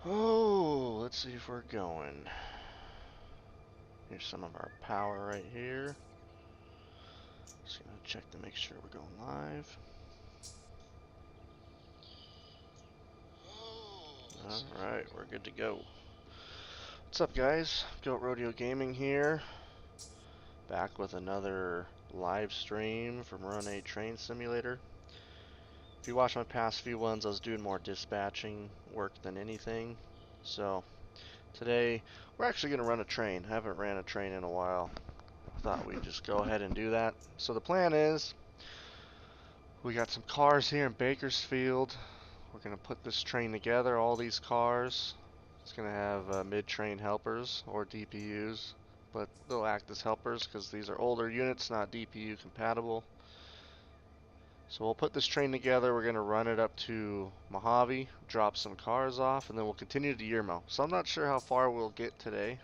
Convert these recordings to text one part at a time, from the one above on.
Oh, let's see if we're going. Here's some of our power right here. Just gonna check to make sure we're going live. Alright, we're good to go. What's up, guys? Goat Rodeo Gaming here. Back with another live stream from Run 8 Train Simulator. If you watch my past few ones, I was doing more dispatching work than anything. So, today, we're actually going to run a train. I haven't ran a train in a while. I thought we'd just go ahead and do that. So the plan is, we got some cars here in Bakersfield. We're going to put this train together, all these cars. It's going to have mid-train helpers, or DPUs. But they'll act as helpers because these are older units, not DPU compatible. So we'll put this train together, we're going to run it up to Mojave, drop some cars off, and then we'll continue to Yermo. So I'm not sure how far we'll get today.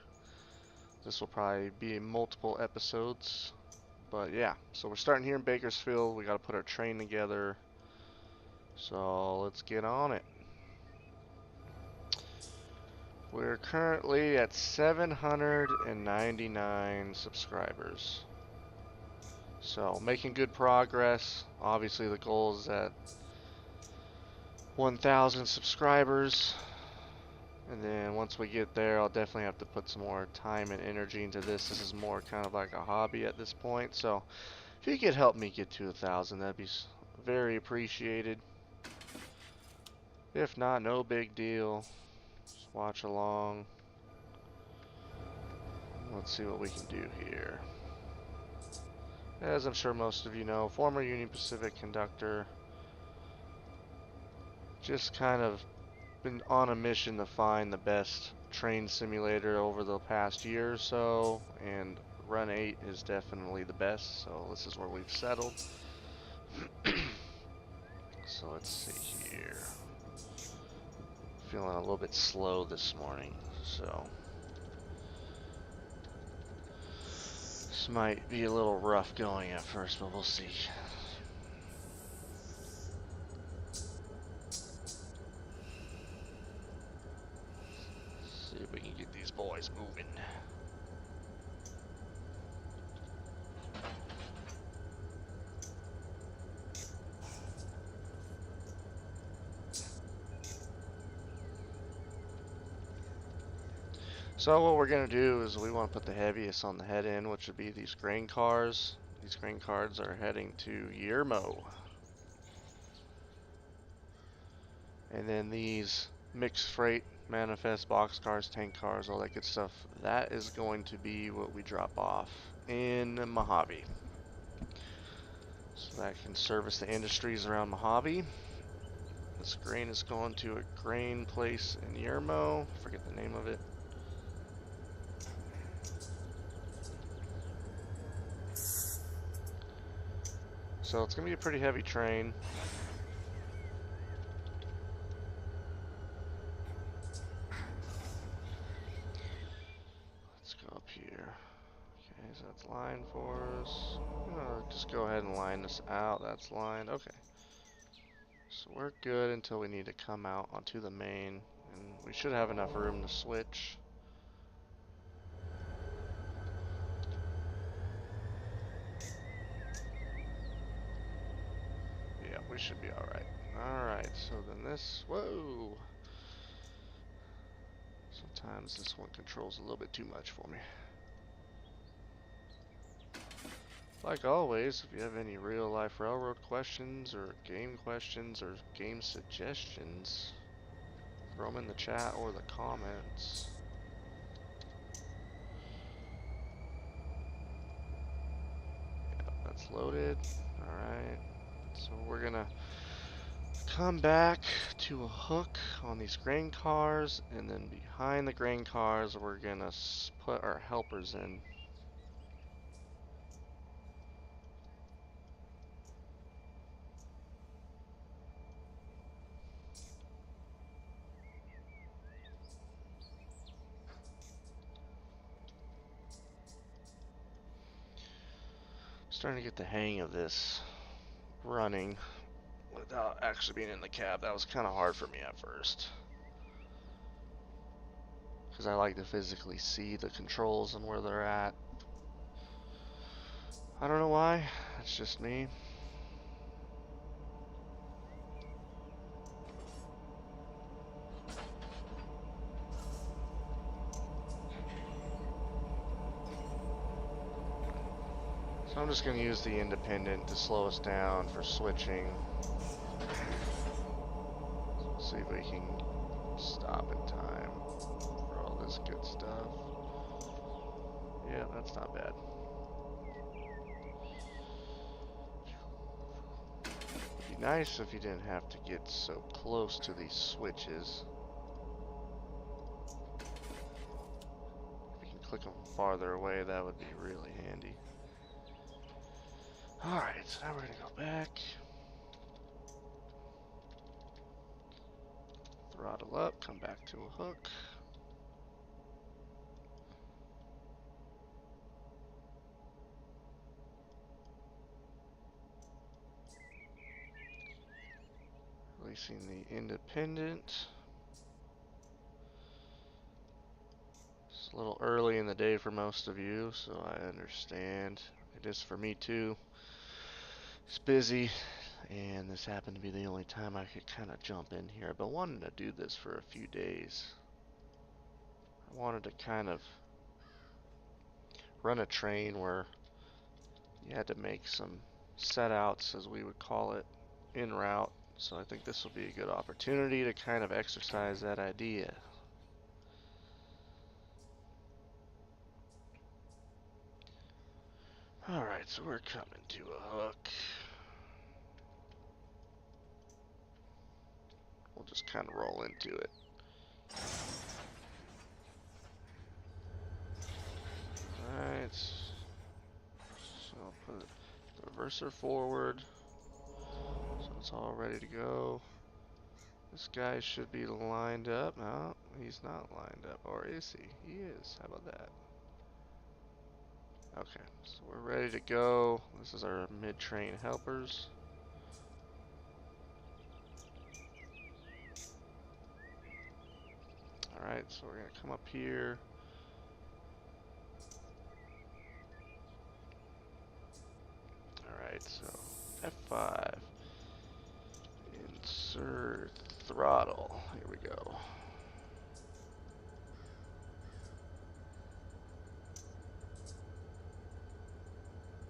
This will probably be multiple episodes. But yeah, so we're starting here in Bakersfield. We got to put our train together. So let's get on it. We're currently at 799 subscribers. So making good progress. Obviously the goal is at 1,000 subscribers. And then once we get there, I'll definitely have to put some more time and energy into this. This is more kind of like a hobby at this point. So if you could help me get to 1,000, that'd be very appreciated. If not, no big deal. Just watch along. Let's see what we can do here. As I'm sure most of you know, former Union Pacific Conductor. Just kind of been on a mission to find the best train simulator over the past year or so, and Run 8 is definitely the best, so this is where we've settled. So let's see here. Feeling a little bit slow this morning, so this might be a little rough going at first, but we'll see. See if we can get these boys moving. So what we're going to do is we want to put the heaviest on the head end, which would be these grain cars. These grain cars are heading to Yermo. And then these mixed freight, manifest, box cars, tank cars, all that good stuff, that is going to be what we drop off in Mojave. So that can service the industries around Mojave. This grain is going to a grain place in Yermo. I forget the name of it. So it's going to be a pretty heavy train. Let's go up here. Okay, so that's line for us. Just go ahead and line this out. That's lined. Okay. So we're good until we need to come out onto the main. And we should have enough room to switch. Yeah, we should be alright. Alright, so then this... Whoa! Sometimes this one controls a little bit too much for me. Like always, if you have any real-life railroad questions, or game suggestions, throw them in the chat or the comments. Yeah, that's loaded. Alright. So we're gonna come back to a hook on these grain cars, and then behind the grain cars we're gonna put our helpers in. Starting to get the hang of this running without actually being in the cab. That was kind of hard for me at first. because I like to physically see the controls and where they're at. I don't know why, it's just me. So I'm just going to use the independent to slow us down for switching. See if we can stop in time for all this good stuff. Yeah, that's not bad. It'd be nice if you didn't have to get so close to these switches. If you can click them farther away, that would be really handy. Alright, so now we're going to go back. Throttle up, come back to a hook. Releasing the independent. It's a little early in the day for most of you, so I understand. It is for me too. It's busy, and this happened to be the only time I could kind of jump in here. I've been wanting to do this for a few days. I wanted to kind of run a train where you had to make some set-outs, as we would call it, en route. So I think this will be a good opportunity to kind of exercise that idea. Alright, so we're coming to a hook. We'll just kind of roll into it. Alright. So I'll put the reverser forward. So it's all ready to go. This guy should be lined up. No, he's not lined up. Or is he? He is. How about that? Okay, so we're ready to go. This is our mid-train helpers. Alright, so we're going to come up here. Alright, so F5. Insert throttle. Here we go.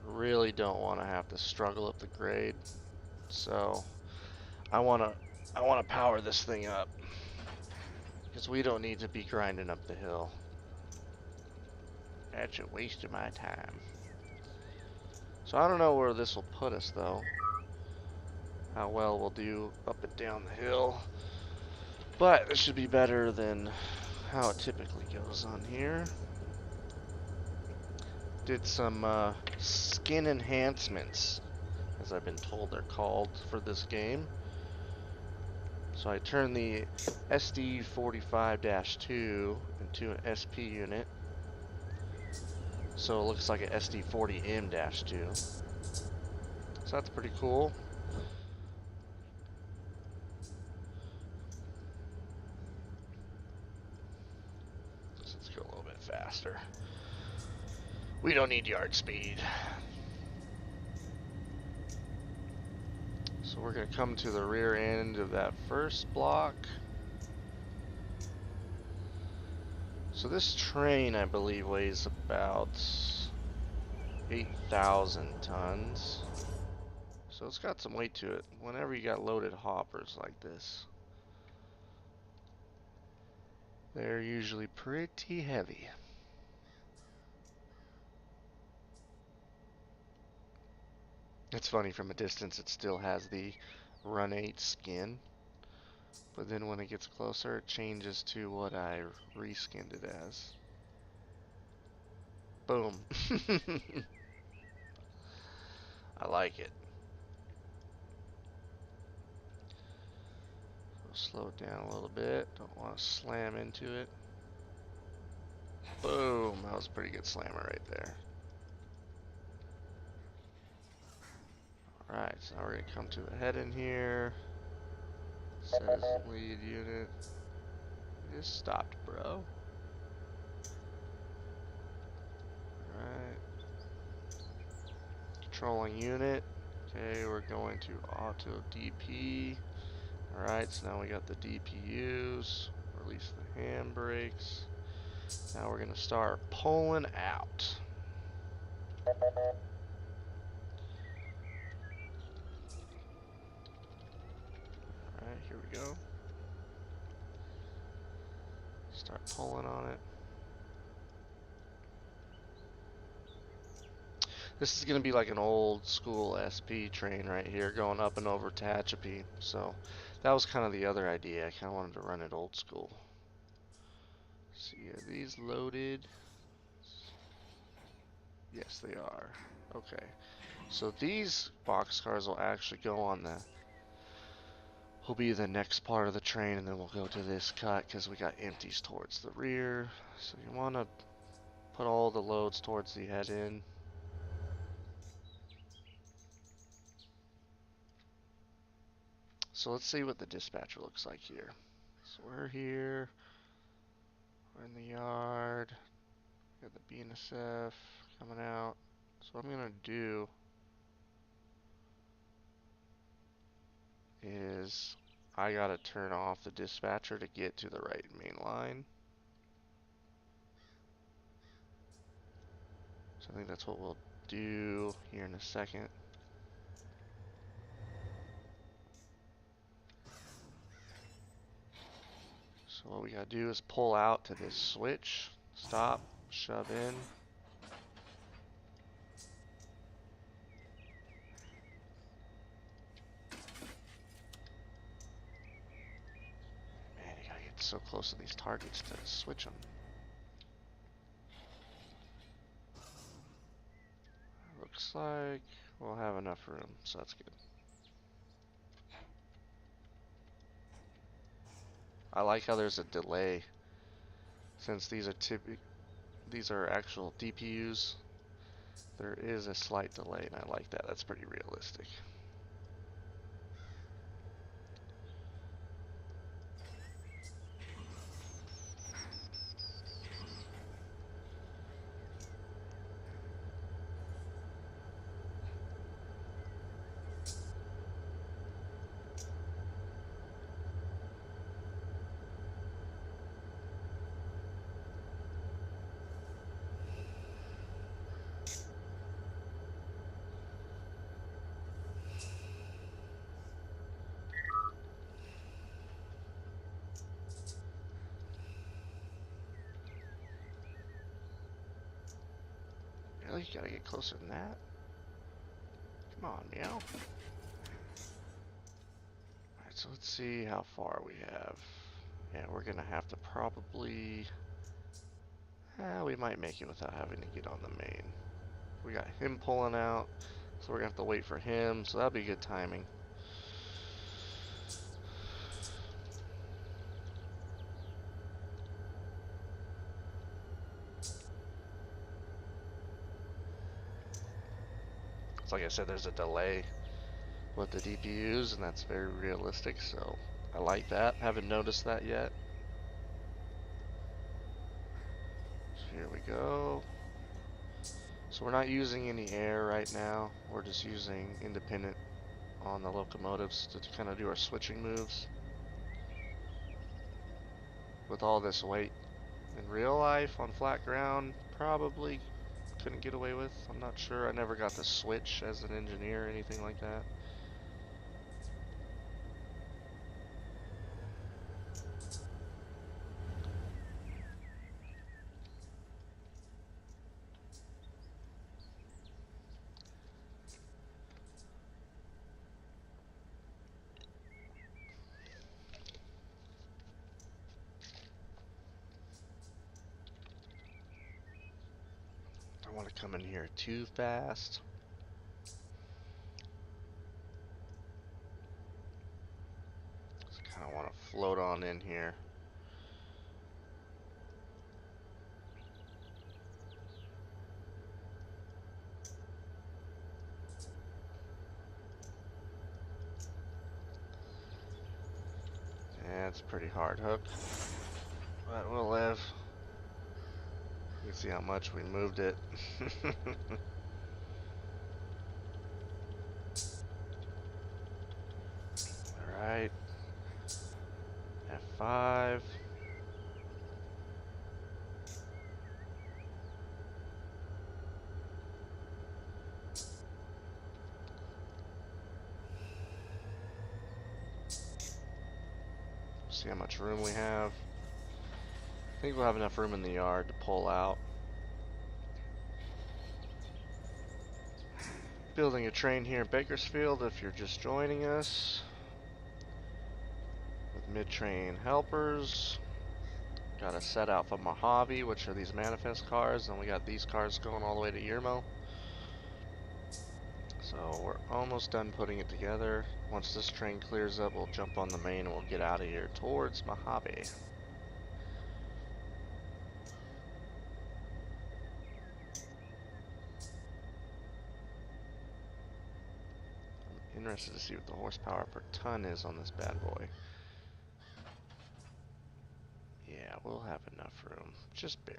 Really don't want to have to struggle up the grade, so I want to power this thing up because we don't need to be grinding up the hill. That's a waste of my time. So I don't know where this will put us though, how well we'll do up and down the hill, but it should be better than how it typically goes on here. Did some skin enhancements, as I've been told they're called, for this game. So I turned the SD45-2 into an SP unit, so it looks like an SD40M-2. So that's pretty cool. So let's go a little bit faster. We don't need yard speed. So we're going to come to the rear end of that first block. So this train, I believe, weighs about 8,000 tons. So it's got some weight to it whenever you got loaded hoppers like this. They're usually pretty heavy. It's funny, from a distance it still has the Run 8 skin, but then when it gets closer it changes to what I reskinned it as. Boom. I like it. Slow it down a little bit. Don't want to slam into it. Boom. That was a pretty good slammer right there. Alright, so now we're going to come to a head in here. Says lead unit. You just stopped, bro. Controlling unit. Okay, we're going to auto DP. Alright, so now we got the DPUs. Release the handbrakes. Now we're going to start pulling out. Alright, here we go. Start pulling on it. This is going to be like an old school SP train right here going up and over Tehachapi. So that was kind of the other idea. I kind of wanted to run it old school. See, are these loaded? Yes, they are. Okay. So these boxcars will actually go on will be the next part of the train, and then we'll go to this cut because we got empties towards the rear. So you want to put all the loads towards the head end. So let's see what the dispatcher looks like here. So we're here. We're in the yard. Got the BNSF coming out. So what I'm going to do is I got to turn off the dispatcher to get to the right main line. So I think that's what we'll do here in a second. So what we gotta do is pull out to this switch, stop, shove in. Man, you gotta get so close to these targets to switch them. Looks like we'll have enough room, so that's good. I like how there's a delay. Since these are actual DPUs, there is a slight delay, and I like that. That's pretty realistic. Really? You gotta get closer than that? Come on, meow. Alright, so let's see how far we have. Yeah, we're gonna have to probably... we might make it without having to get on the main. We got him pulling out, so we're gonna have to wait for him, so that'll be good timing. So like I said, there's a delay with the DPUs, and that's very realistic, so I like that. Haven't noticed that yet. So here we go. So we're not using any air right now. We're just using independent on the locomotives to kind of do our switching moves. With all this weight in real life on flat ground, probably couldn't get away with. I'm not sure. I never got to switch as an engineer or anything like that. Don't want to come in here too fast. Just kind of want to float on in here. Yeah, it's a pretty hard hook, but we'll live. You can see how much we moved it. right. F5. See how much room we have. I think we'll have enough room in the yard to pull out. Building a train here in Bakersfield if you're just joining us. With mid-train helpers. Got a set out for Mojave, which are these manifest cars, and we got these cars going all the way to Yermo. So we're almost done putting it together. Once this train clears up, we'll jump on the main and we'll get out of here towards Mojave. I'm interested to see what the horsepower per ton is on this bad boy. Yeah, we'll have enough room, just barely.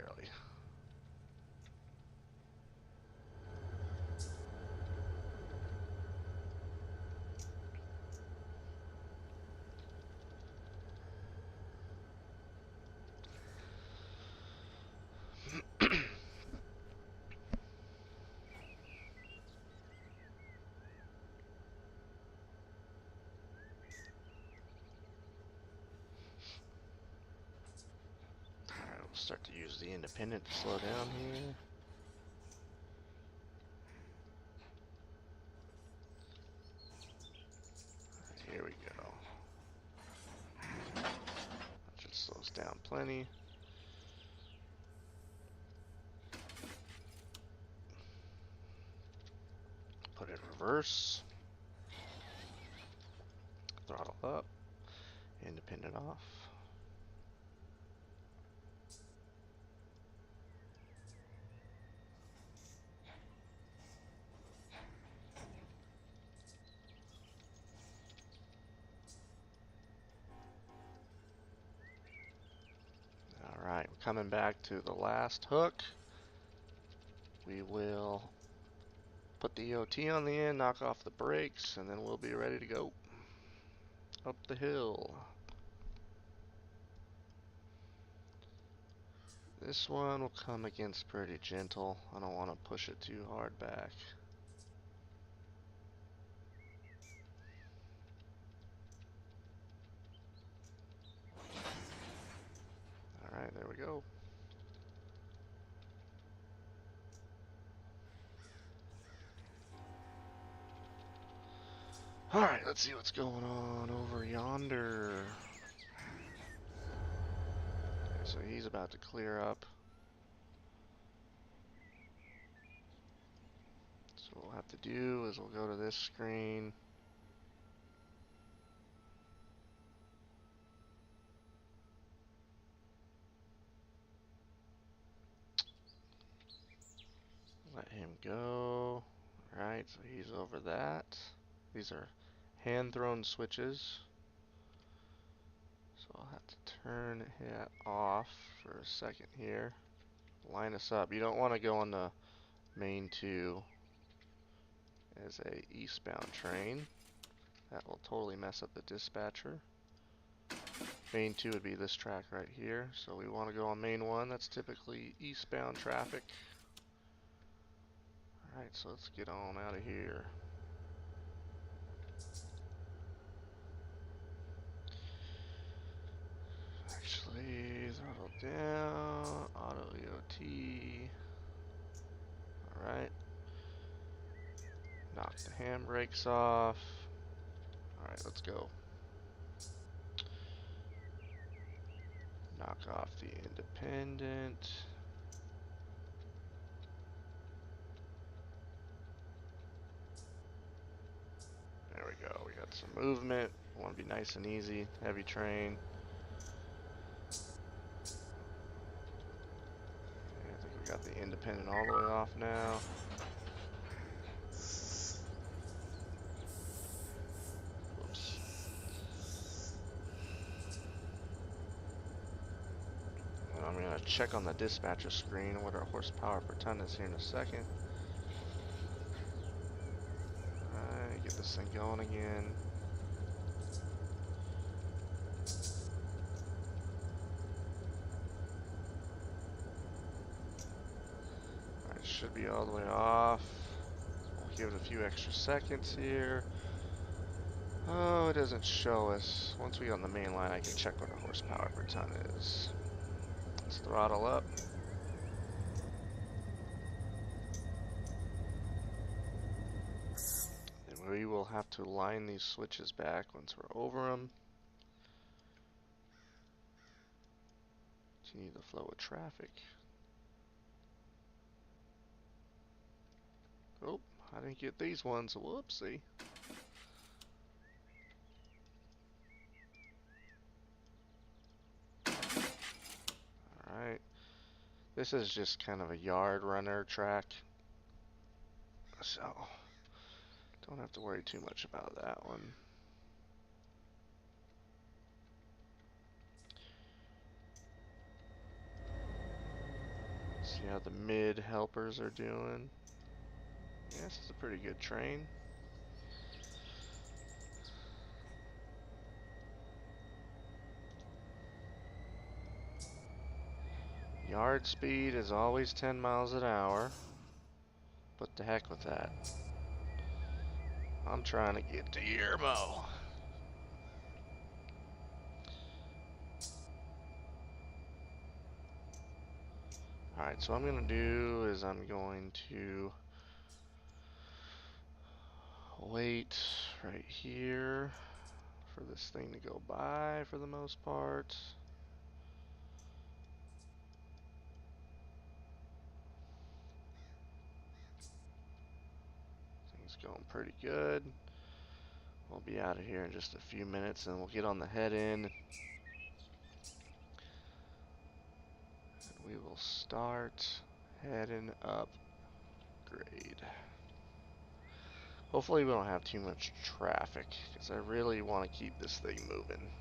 Alright, we'll start to use the independent to slow down here. Here we go. That should slow us down plenty. Put it in reverse. Throttle up. Independent off. Alright, we're coming back to the last hook. We will put the EOT on the end, knock off the brakes, and then we'll be ready to go up the hill. This one will come against pretty gentle. I don't want to push it too hard back. Alright, there we go. Alright, let's see what's going on over yonder. Okay, so he's about to clear up. So what we'll have to do is we'll go to this screen. Let him go. Alright, so he's over that. These are hand-thrown switches. So I'll have to turn it off for a second here. Line us up. You don't want to go on the main 2 as a eastbound train. That will totally mess up the dispatcher. Main 2 would be this track right here. So we want to go on main 1. That's typically eastbound traffic. Alright, so let's get on out of here. Actually, throttle down, auto EOT. Alright. Knock the handbrakes off. Alright, let's go. Knock off the independent. There we go. We got some movement. Want to be nice and easy. Heavy train. I think we got the independent all the way off now. Whoops. I'm going to check on the dispatcher screen what our horsepower per ton is here in a second. Alright, get this thing going again. should be all the way off. We'll give it a few extra seconds here. Oh, it doesn't show us. Once we get on the main line, I can check what our horsepower per ton is. Let's throttle up. Then we will have to line these switches back once we're over them. Continue the flow of traffic. Oh, I didn't get these ones. Whoopsie. Alright. This is just kind of a yard runner track. So, don't have to worry too much about that one. See how the mid helpers are doing. Yeah, this is a pretty good train. Yard speed is always 10 miles an hour. But the heck with that. I'm trying to get to Yermo. Alright, so what I'm going to do is I'm going to wait right here for this thing to go by for the most part. Things going pretty good. We'll be out of here in just a few minutes and we'll get on the head in. We will start heading up grade. Hopefully we don't have too much traffic because I really want to keep this thing moving.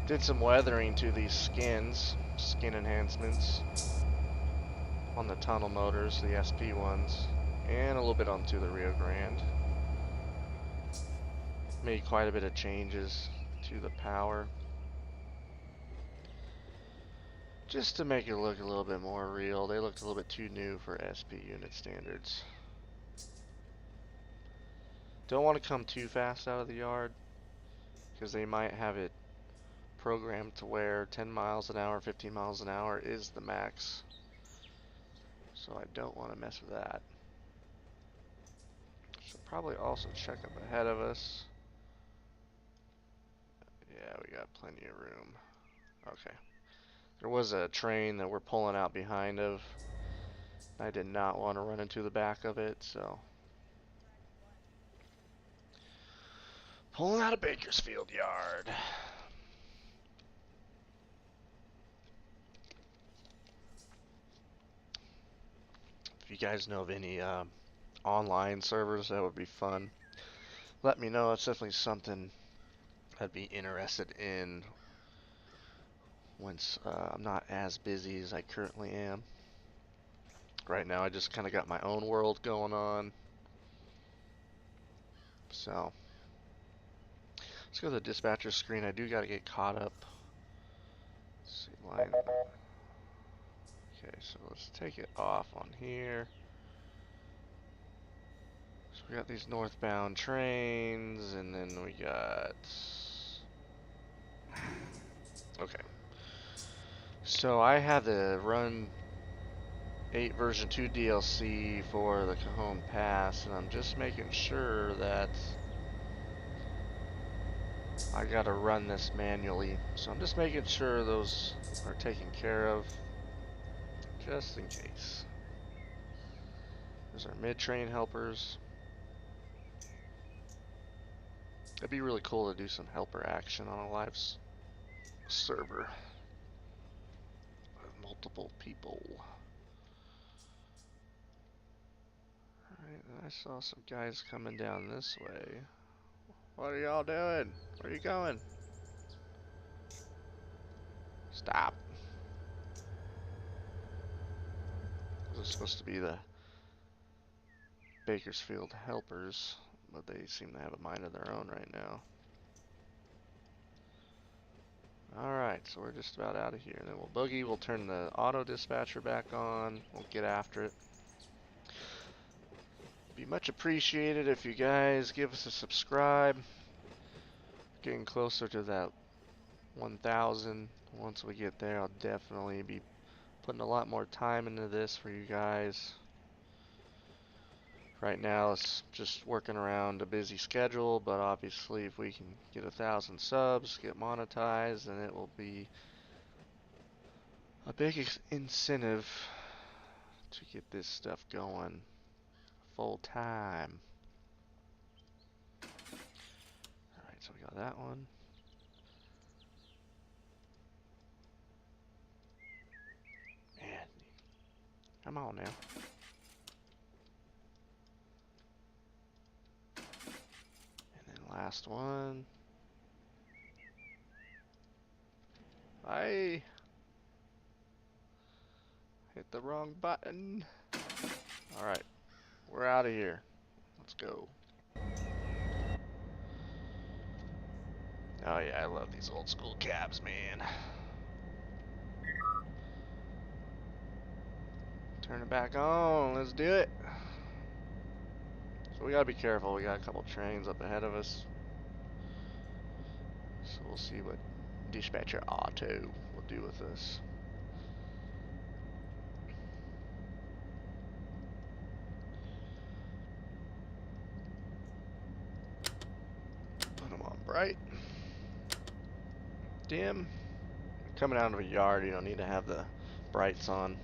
Did some weathering to these skin enhancements on the tunnel motors, the SP ones, and a little bit onto the Rio Grande. Made quite a bit of changes to the power, just to make it look a little bit more real. They looked a little bit too new for SP unit standards. Don't want to come too fast out of the yard, because they might have it programmed to where 10 miles an hour, 15 miles an hour is the max. So I don't want to mess with that. Should probably also check up ahead of us. Yeah, we got plenty of room. Okay. There was a train that we're pulling out behind of. I did not want to run into the back of it, so. Pulling out of Bakersfield yard. If you guys know of any online servers, that would be fun. Let me know. It's definitely something I'd be interested in once I'm not as busy as I currently am. Right now I just kind of got my own world going on. So, let's go to the dispatcher screen. I do got to get caught up. Let's see, line. Okay, so let's take it off on here. So we got these northbound trains, and then we got... Okay. So I had to run 8 version 2 DLC for the Cajon Pass, and I'm just making sure that I gotta run this manually. So I'm just making sure those are taken care of, just in case. There's our mid-train helpers. It'd be really cool to do some helper action on a live server with multiple people. Alright, I saw some guys coming down this way. What are y'all doing? Where are you going? Stop. This is supposed to be the Bakersfield helpers, but they seem to have a mind of their own right now. Alright, so we're just about out of here. And then we'll boogie, we'll turn the auto dispatcher back on, we'll get after it. Be much appreciated if you guys give us a subscribe. Getting closer to that 1,000. Once we get there, I'll definitely be putting a lot more time into this for you guys. Right now, it's just working around a busy schedule, but obviously, if we can get 1,000 subs, get monetized, then it will be a big incentive to get this stuff going full time. Alright, so we got that one. Man, come on now. And then last one. I hit the wrong button. Alright, we're out of here. Let's go. Oh yeah, I love these old school cabs, man. Turn it back on. Let's do it. So we gotta be careful. We got a couple trains up ahead of us. So we'll see what Dispatcher Auto will do with us. Put them on bright. Dim. Coming out of a yard, you don't need to have the brights on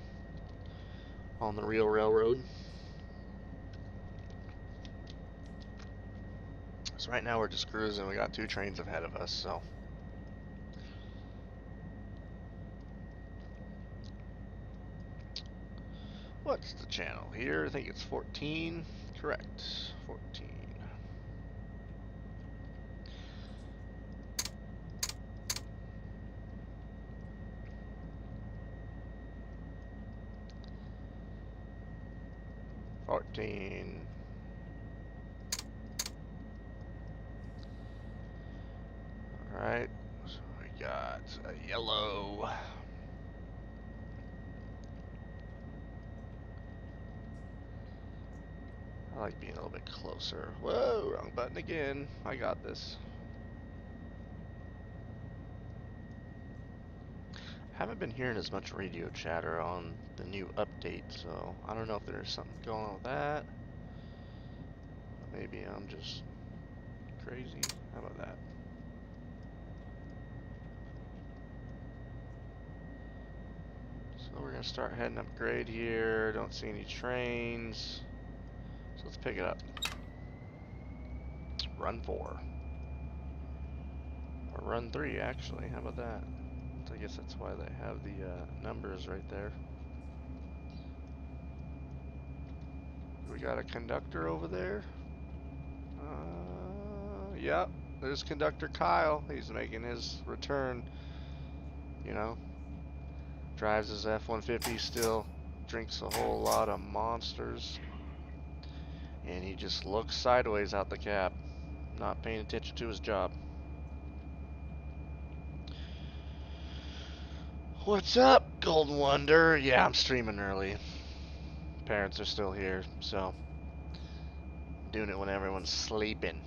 the real railroad. So right now we're just cruising. We got 2 trains ahead of us, so. What's the channel here? I think it's 14. Correct. 14. Alright, so we got a yellow. I like being a little bit closer. Whoa, wrong button again. I got this. Haven't been hearing as much radio chatter on the new update, so I don't know if there's something going on with that. Maybe I'm just crazy. How about that? So we're gonna start heading up grade here. Don't see any trains. So let's pick it up. Run 4. Or run 3, actually. How about that? So I guess that's why they have the numbers right there. We got a conductor over there. Yep. There's Conductor Kyle. He's making his return. You know, drives his F-150 still. Drinks a whole lot of monsters. And he just looks sideways out the cab. Not paying attention to his job. What's up, Golden Wonder? Yeah, I'm streaming early. Parents are still here, so doing it when everyone's sleeping.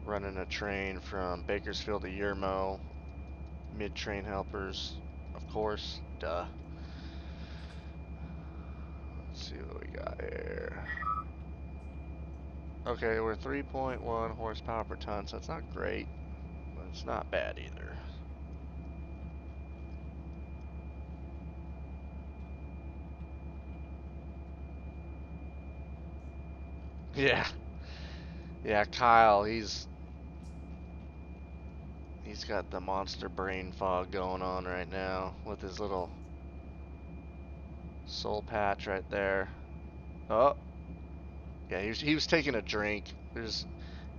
Running a train from Bakersfield to Yermo. Mid-train helpers, of course. Duh. Let's see what we got here. Okay, we're 3.1 horsepower per ton, so that's not great, but it's not bad either. Yeah. Yeah, Kyle, he's got the monster brain fog going on right now with his little soul patch right there. Oh. Yeah, he was taking a drink.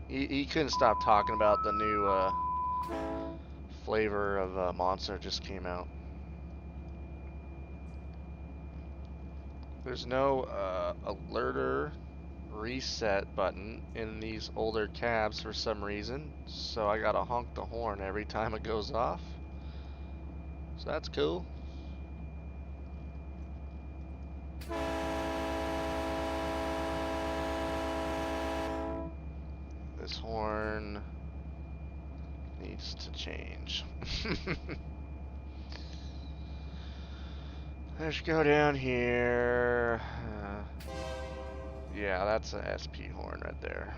He couldn't stop talking about the new flavor of Monster just came out. There's no alerter reset button in these older cabs for some reason, so I gotta honk the horn every time it goes off. So that's cool. This horn needs to change. Let's go down here. Yeah, that's a SP horn right there.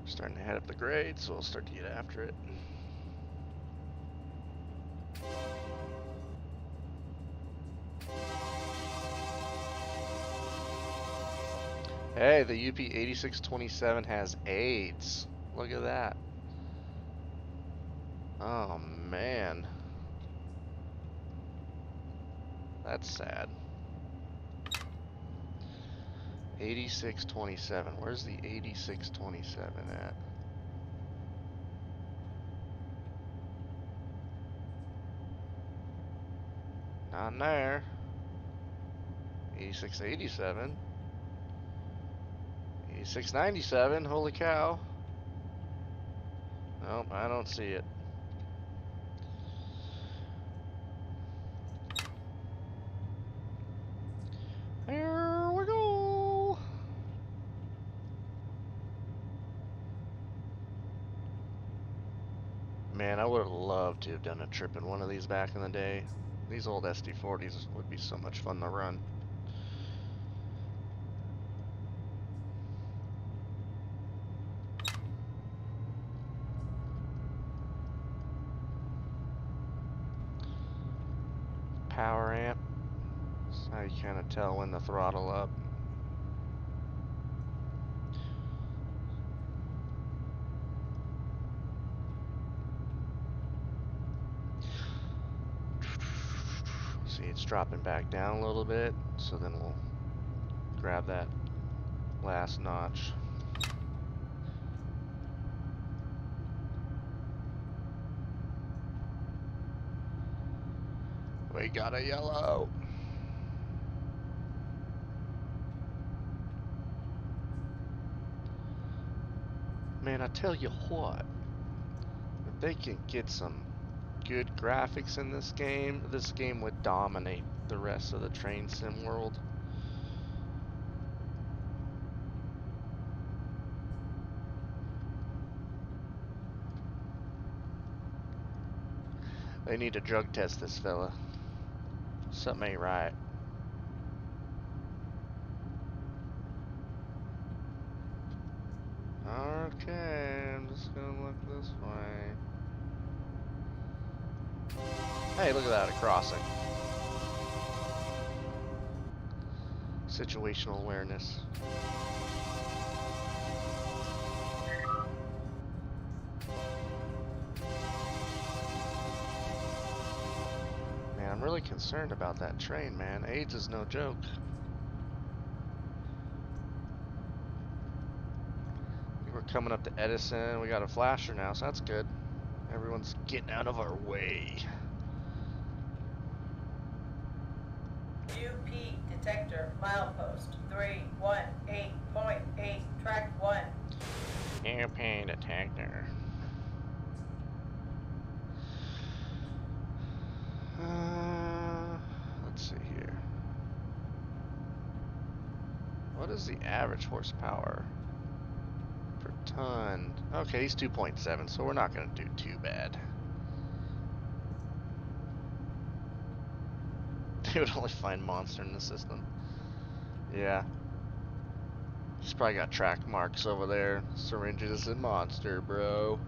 Starting to head up the grade, so we'll start to get after it. Hey, the UP 8627 has AIDS. Look at that. Oh, man. That's sad. 8627. Where's the 8627 at? Not in there. 8687. 8697. Holy cow. Nope, I don't see it. Here we go. Man, I would have loved to have done a trip in one of these back in the day. These old SD40s would be so much fun to run. Power amp. That's how you kind of tell when to throttle up. See, it's dropping back down a little bit, so then we'll grab that last notch. We got a yellow. Man, I tell you what, if they can get some good graphics in this game would dominate the rest of the train sim world. They need to drug test this fella. Something ain't right. Okay, I'm just gonna look this way. Hey, look at that, a crossing. Situational awareness. Man, I'm really concerned about that train, man. AIDS is no joke. We're coming up to Edison. We got a flasher now, so that's good. Everyone's getting out of our way. UP detector milepost 318.8 track 1. UP detector. Let's see here. What is the average horsepower per ton? Okay, he's 2.7, so we're not going to do too bad. They would only find monster in the system. Yeah. He's probably got track marks over there. Syringes and monster, bro.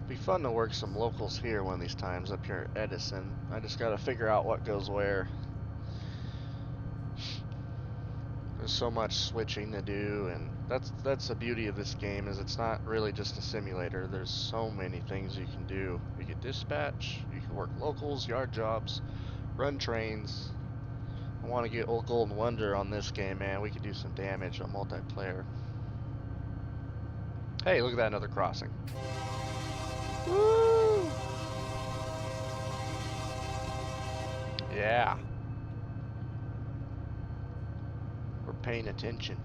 Be fun to work some locals here one of these times up here at Edison. I just gotta figure out what goes where. there's so much switching to do, and that's the beauty of this game, is it's not really just a simulator. There's so many things you can do. You can dispatch, you can work locals, yard jobs, run trains. I want to get old Golden Wonder on this game, man. We could do some damage on multiplayer. Hey, look at that, another crossing. Woo! Yeah. We're paying attention.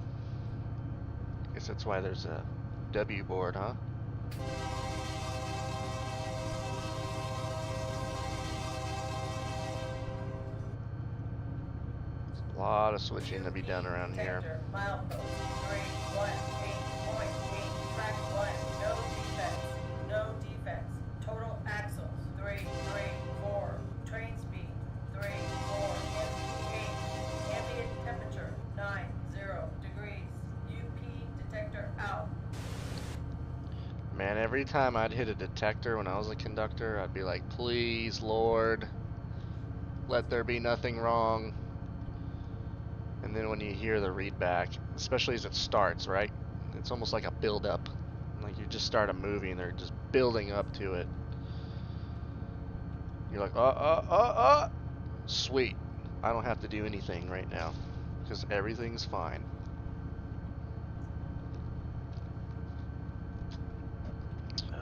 Guess that's why there's a W board, huh? A lot of switching to be done around here. Milepost 318.8, track 1, no defects, no defects. Total axles 334, train speed 34 mph, ambient temperature 90 degrees, UP detector out. Man, every time I'd hit a detector when I was a conductor, I'd be like, please, Lord, let there be nothing wrong. And then when you hear the read back, especially as it starts, right? It's almost like a build up. Like you just start a movie and they're just building up to it. You're like, sweet. I don't have to do anything right now because everything's fine.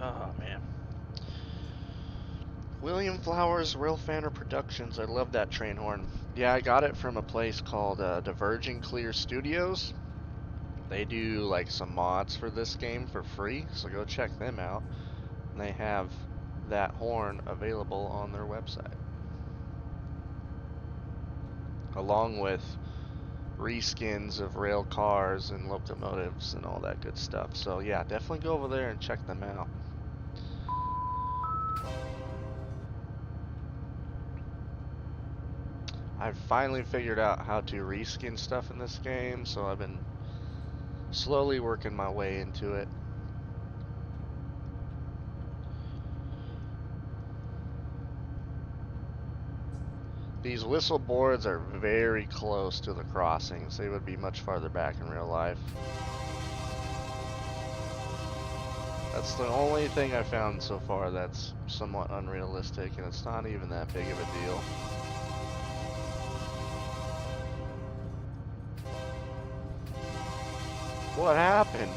Oh, man. William Flowers Railfanner Productions. I love that train horn. Yeah, I got it from a place called Diverging Clear Studios. They do like some mods for this game for free, so go check them out. And they have that horn available on their website, along with reskins of rail cars and locomotives and all that good stuff. So yeah, definitely go over there and check them out. I've finally figured out how to reskin stuff in this game, so I've been slowly working my way into it. These whistle boards are very close to the crossings. They would be much farther back in real life. That's the only thing I found so far that's somewhat unrealistic, and it's not even that big of a deal. What happened?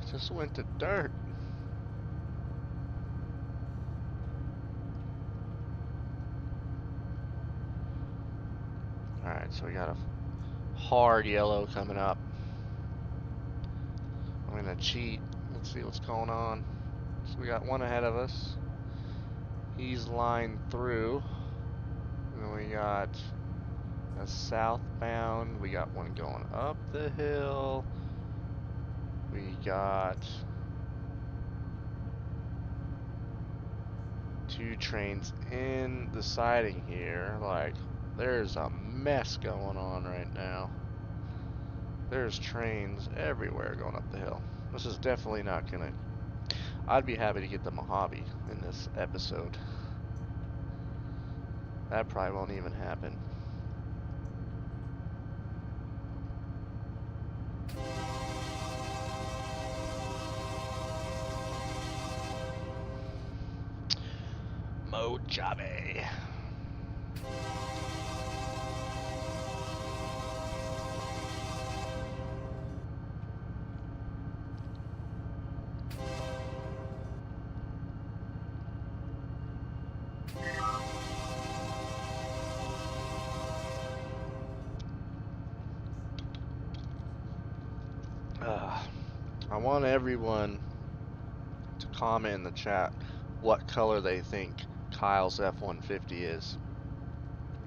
It just went to dirt. Alright, so we got a hard yellow coming up. I'm gonna cheat. Let's see what's going on. So we got one ahead of us. He's lined through. And then we got a southbound. We got one going up the hill. We got two trains in the siding here. Like, there's a mess going on right now. There's trains everywhere going up the hill. This is definitely not gonna... I'd be happy to get the Mojave in this episode. That probably won't even happen. Mojave. I want everyone to comment in the chat what color they think Kyle's F-150 is.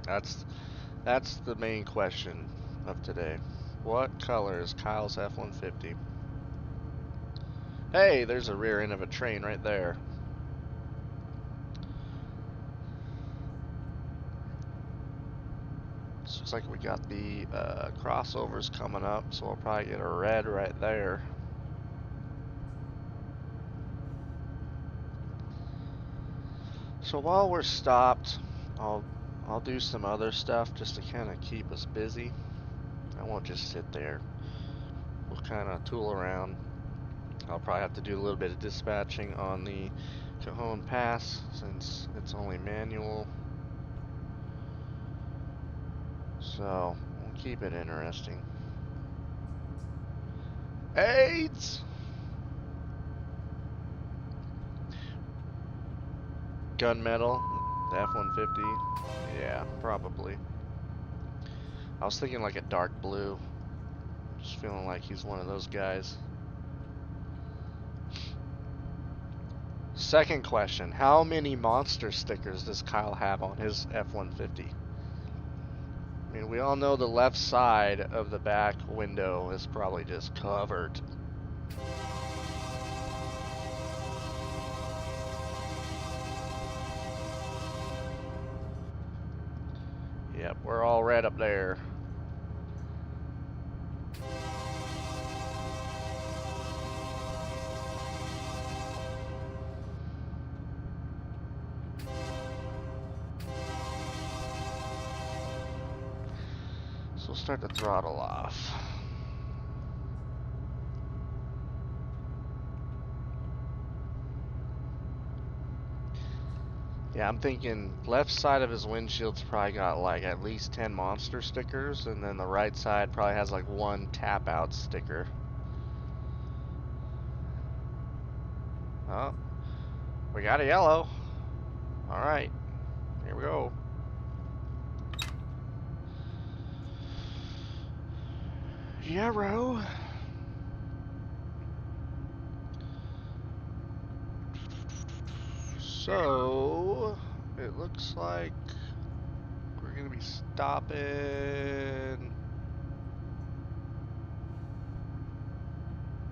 That's the main question of today. What color is Kyle's F-150? Hey, there's a rear end of a train right there. Looks like we got the crossovers coming up, so we'll probably get a red right there. So while we're stopped, I'll do some other stuff just to kind of keep us busy. I won't just sit there. We'll kind of tool around. I'll probably have to do a little bit of dispatching on the Cajon Pass since it's only manual. So, we'll keep it interesting. AIDS! Gunmetal, the F-150. Yeah, probably. I was thinking like a dark blue. Just feeling like he's one of those guys. Second question, how many monster stickers does Kyle have on his F-150? I mean, we all know the left side of the back window is probably just covered. Yep, we're all red up there. So we'll start the throttle off. Yeah, I'm thinking left side of his windshield's probably got like at least 10 monster stickers, and then the right side probably has like one tap out sticker. Oh, we got a yellow. Alright, here we go. Yermo. So, it looks like we're gonna be stopping.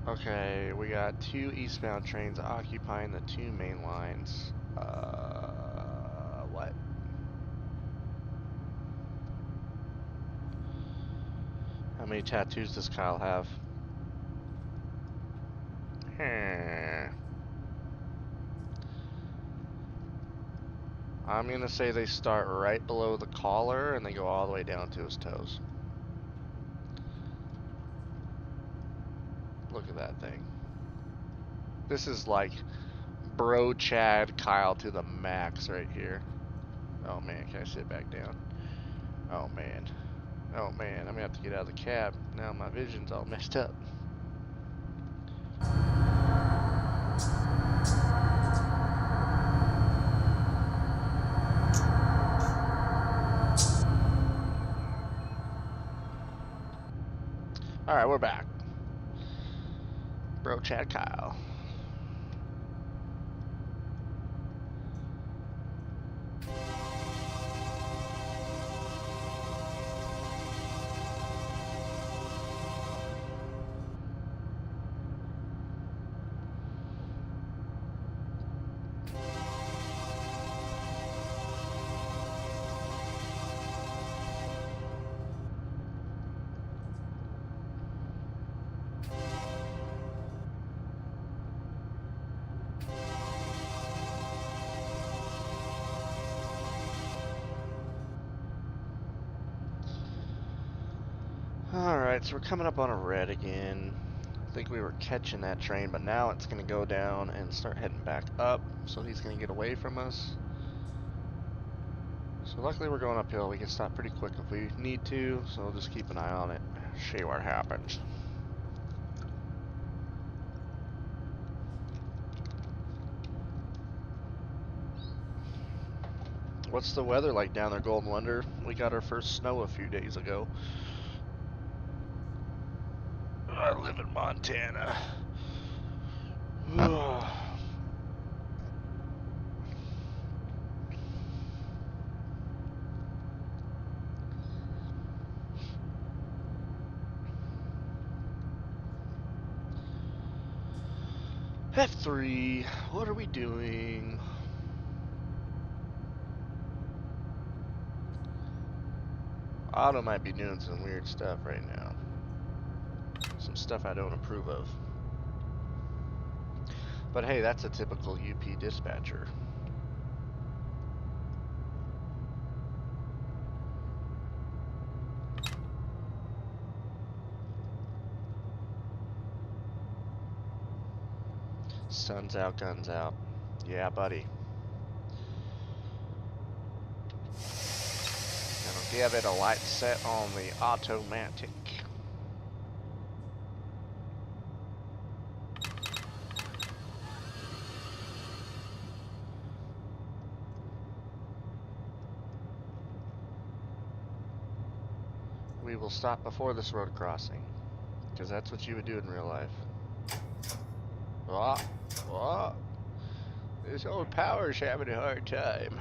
Okay, we got 2 eastbound trains occupying the 2 main lines. What? How many tattoos does Kyle have? I'm gonna say they start right below the collar and they go all the way down to his toes. Look at that thing. This is like bro Chad Kyle to the max right here. Oh man, can I sit back down? Oh man. Oh man, I'm gonna have to get out of the cab. Now my vision's all messed up. Alright, we're back. Bro Chad Kyle. Alright, so we're coming up on a red again. I think we were catching that train, but now it's going to go down and start heading back up, so he's going to get away from us. So luckily we're going uphill. We can stop pretty quick if we need to, so we'll just keep an eye on it. See what happens. What's the weather like down there, Golden Wonder? We got our first snow a few days ago. I live in Montana. F3, what are we doing? Otto might be doing some weird stuff right now. Some stuff I don't approve of. But hey, that's a typical UP dispatcher. Sun's out, guns out. Yeah, buddy. Gonna give it a light set on the automatic. We will stop before this road crossing, because that's what you would do in real life. Ah, ah. This old power's having a hard time.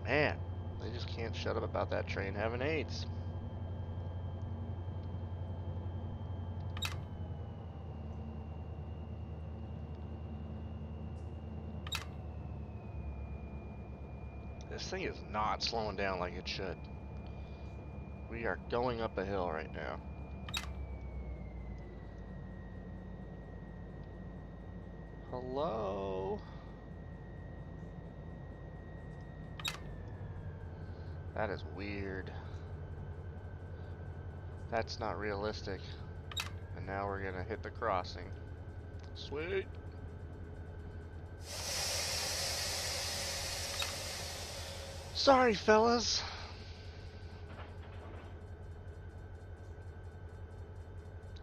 Man, they just can't shut up about that train having AIDS. This thing is not slowing down like it should. We are going up a hill right now. Hello? That is weird. That's not realistic. And now we're gonna hit the crossing. Sweet. Sorry, fellas.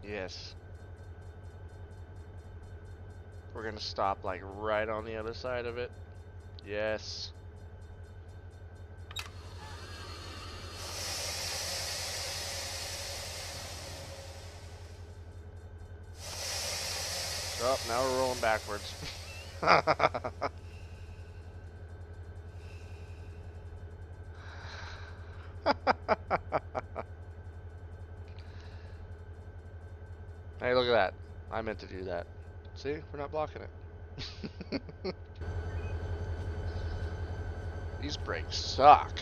Yes. We're gonna stop like right on the other side of it. Yes. Oh, now we're rolling backwards. Hey, look at that. I meant to do that. See? We're not blocking it. These brakes suck.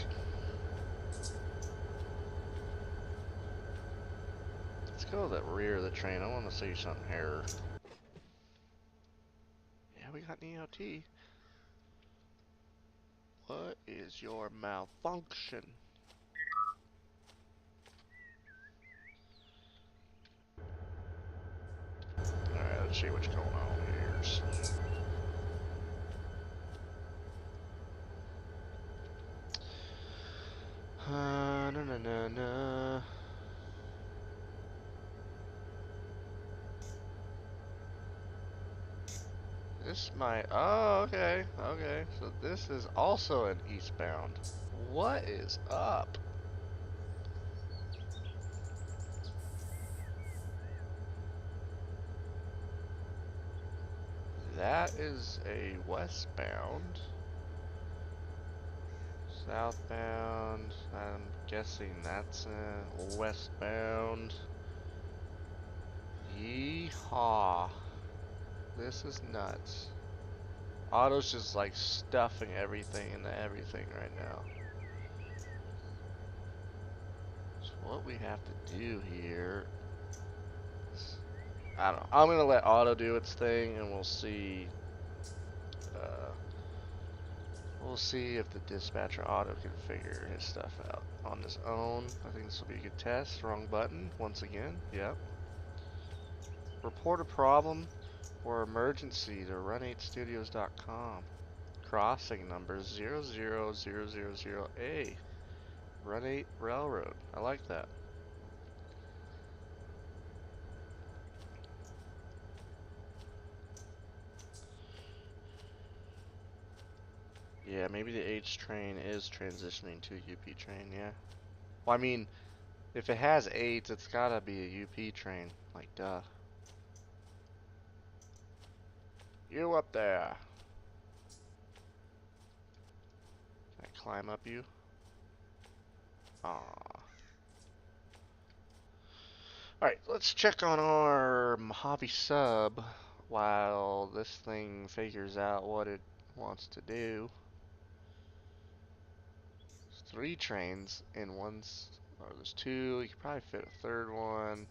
Let's go to the rear of the train. I want to see something here. Yeah, we got an EOT. What is your malfunction? Alright, let's see what's going on here. No, no, no, no. This might. Oh, okay. Okay. So this is also an eastbound. What is up? That is a westbound. Southbound. I'm guessing that's a westbound. Yeehaw. This is nuts. Auto's just like stuffing everything into everything right now. So what we have to do here, I don't know. I'm gonna let Auto do its thing, and we'll see. Uh, we'll see if the dispatcher Auto can figure his stuff out on his own. I think this will be a good test. Wrong button once again. Yep. Report a problem or emergency to run8studios.com. Crossing number 00000A. Run 8 Railroad. I like that. Yeah, maybe the H train is transitioning to a UP train, yeah. Well, I mean, if it has AIDS, it's gotta be a UP train. Like, duh. You up there. Can I climb up you? Aww. Alright, let's check on our Mojave sub while this thing figures out what it wants to do. There's 3 trains in one, or there's 2. You could probably fit a third one.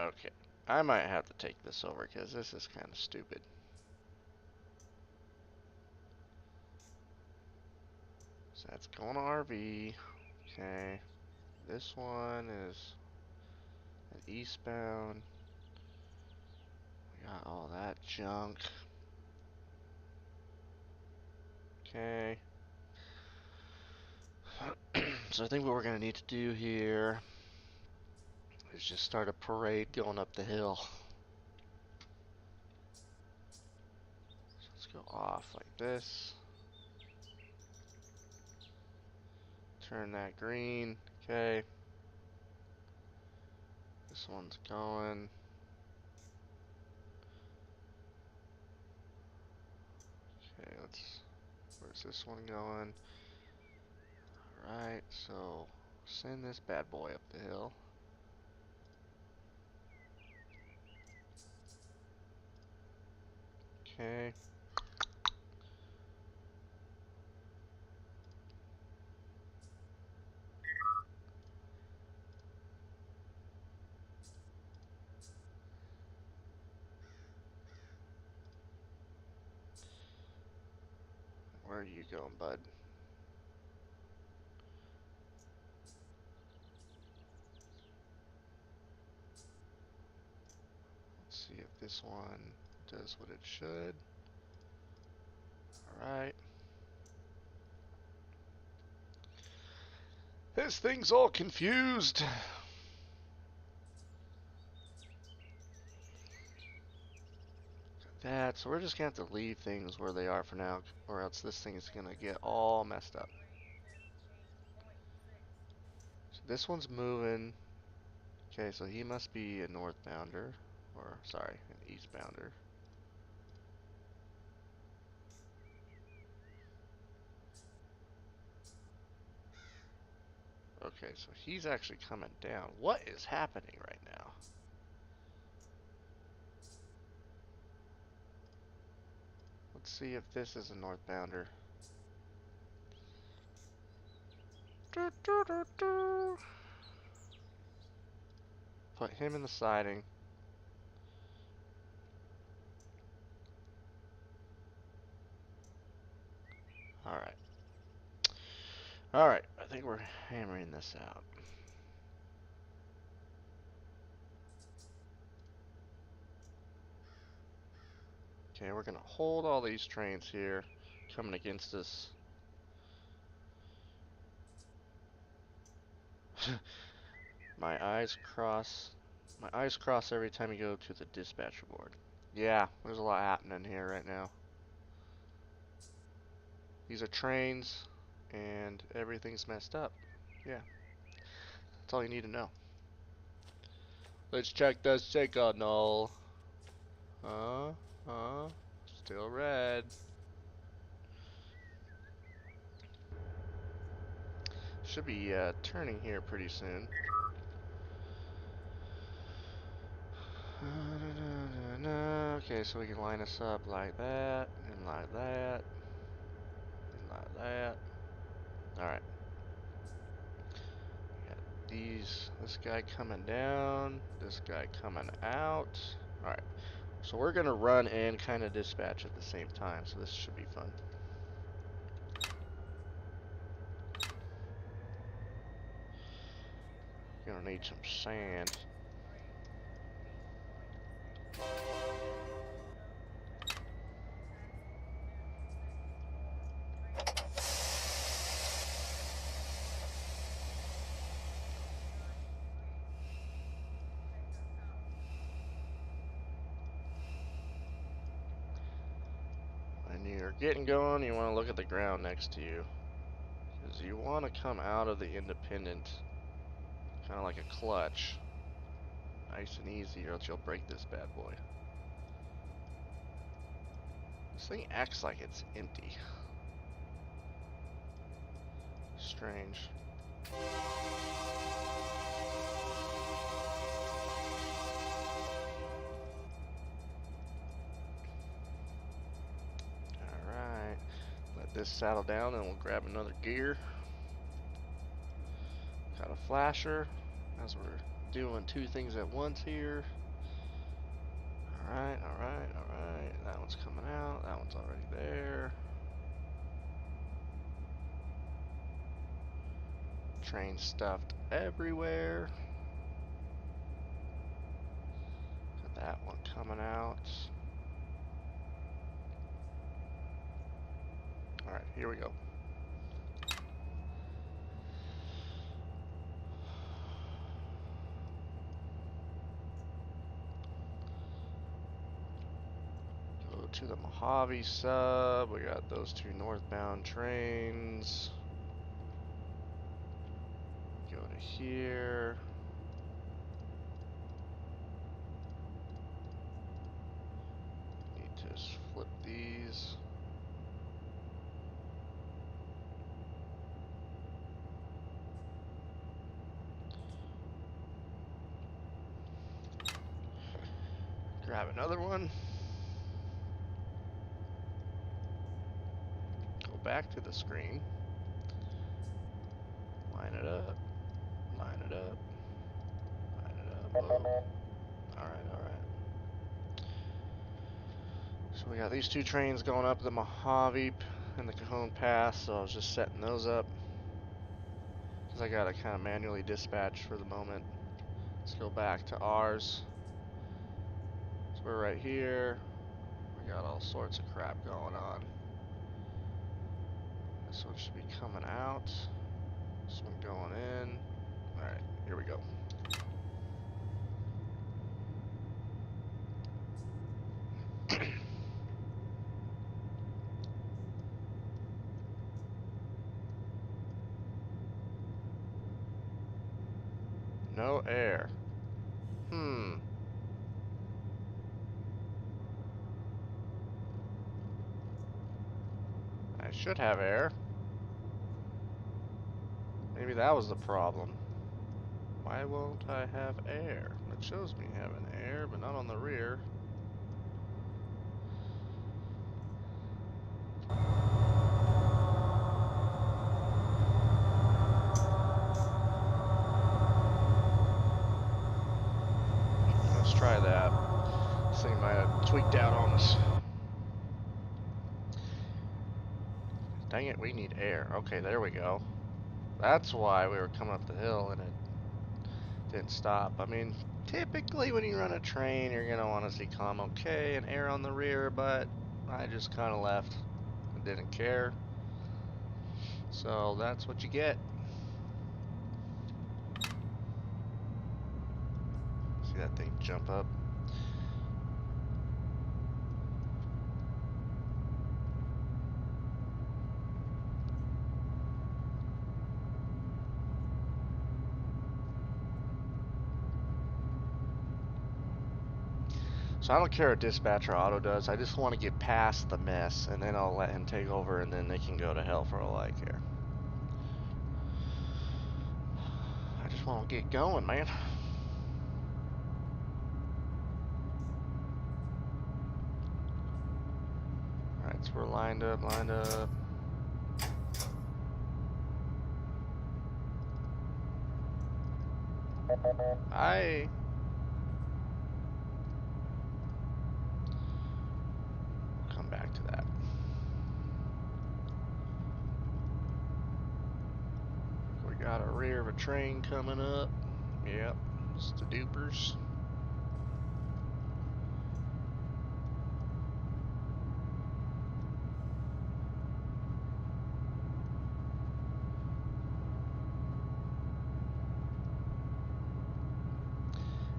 Okay. I might have to take this over because this is kind of stupid. So that's going to RV. Okay. This one is an eastbound. We got all that junk. Okay. So I think what we're going to need to do here is just start a parade going up the hill. So let's go off like this. Turn that green. Okay. This one's going. Okay, where's this one going? Alright, so send this bad boy up the hill. Okay. Where are you going, bud? Let's see if this one does what it should. Alright. This thing's all confused. So we're just gonna have to leave things where they are for now, or else this thing is gonna get all messed up. So this one's moving. Okay, so he must be a northbounder, or sorry, an eastbounder. Okay, so he's actually coming down. What is happening right now? Let's see if this is a northbounder. Put him in the siding. Alright. Alright, I think we're hammering this out. Okay, we're gonna hold all these trains here coming against us. My eyes cross every time you go to the dispatcher board. Yeah, there's a lot happening here right now. These are trains and everything's messed up. Yeah. That's all you need to know. Let's check the signal. Still red. Should be turning here pretty soon. Okay, so we can line us up like that, and like that, and like that. Alright. This guy coming down, this guy coming out. Alright, so we're gonna run and kind of dispatch at the same time, so this should be fun. Gonna need some sand. When you're getting going, you want to look at the ground next to you, because you want to come out of the independent kind of like a clutch, nice and easy, or else you'll break this bad boy. This thing acts like it's empty. Strange. Alright. Let this saddle down and we'll grab another gear. Got a flasher as we're doing two things at once here. Alright, alright, alright. That one's coming out. That one's already there. Train stuffed everywhere. Got that one coming out. Alright, here we go. Go to the Mojave sub. We got those two northbound trains. Go to here. Need to flip these. Grab another one. Go back to the screen. Line it up. Line it up. Line it up. Whoa. Alright, alright. So we got these two trains going up the Mojave and the Cajon Pass, so I was just setting those up. Because I got to kind of manually dispatch for the moment. Let's go back to ours. So we're right here. We got all sorts of crap going on. This one should be coming out. This one going in. Alright, here we go. No air. I should have air. Maybe that was the problem. Why won't I have air? It shows me having air, but not on the rear. Let's try that. This thing might have tweaked out on us. Dang it, we need air. Okay, there we go. That's why we were coming up the hill and it didn't stop. I mean, typically when you run a train, you're going to want to see calm okay and air on the rear, but I just kind of left and didn't care. So that's what you get. See that thing jump up? So I don't care what dispatcher auto does. I just want to get past the mess, and then I'll let him take over, and then they can go to hell for all I care. I just want to get going, man. Alright, so we're lined up, lined up. We'll come back to that. We got a rear of a train coming up. Yep, it's the dupers.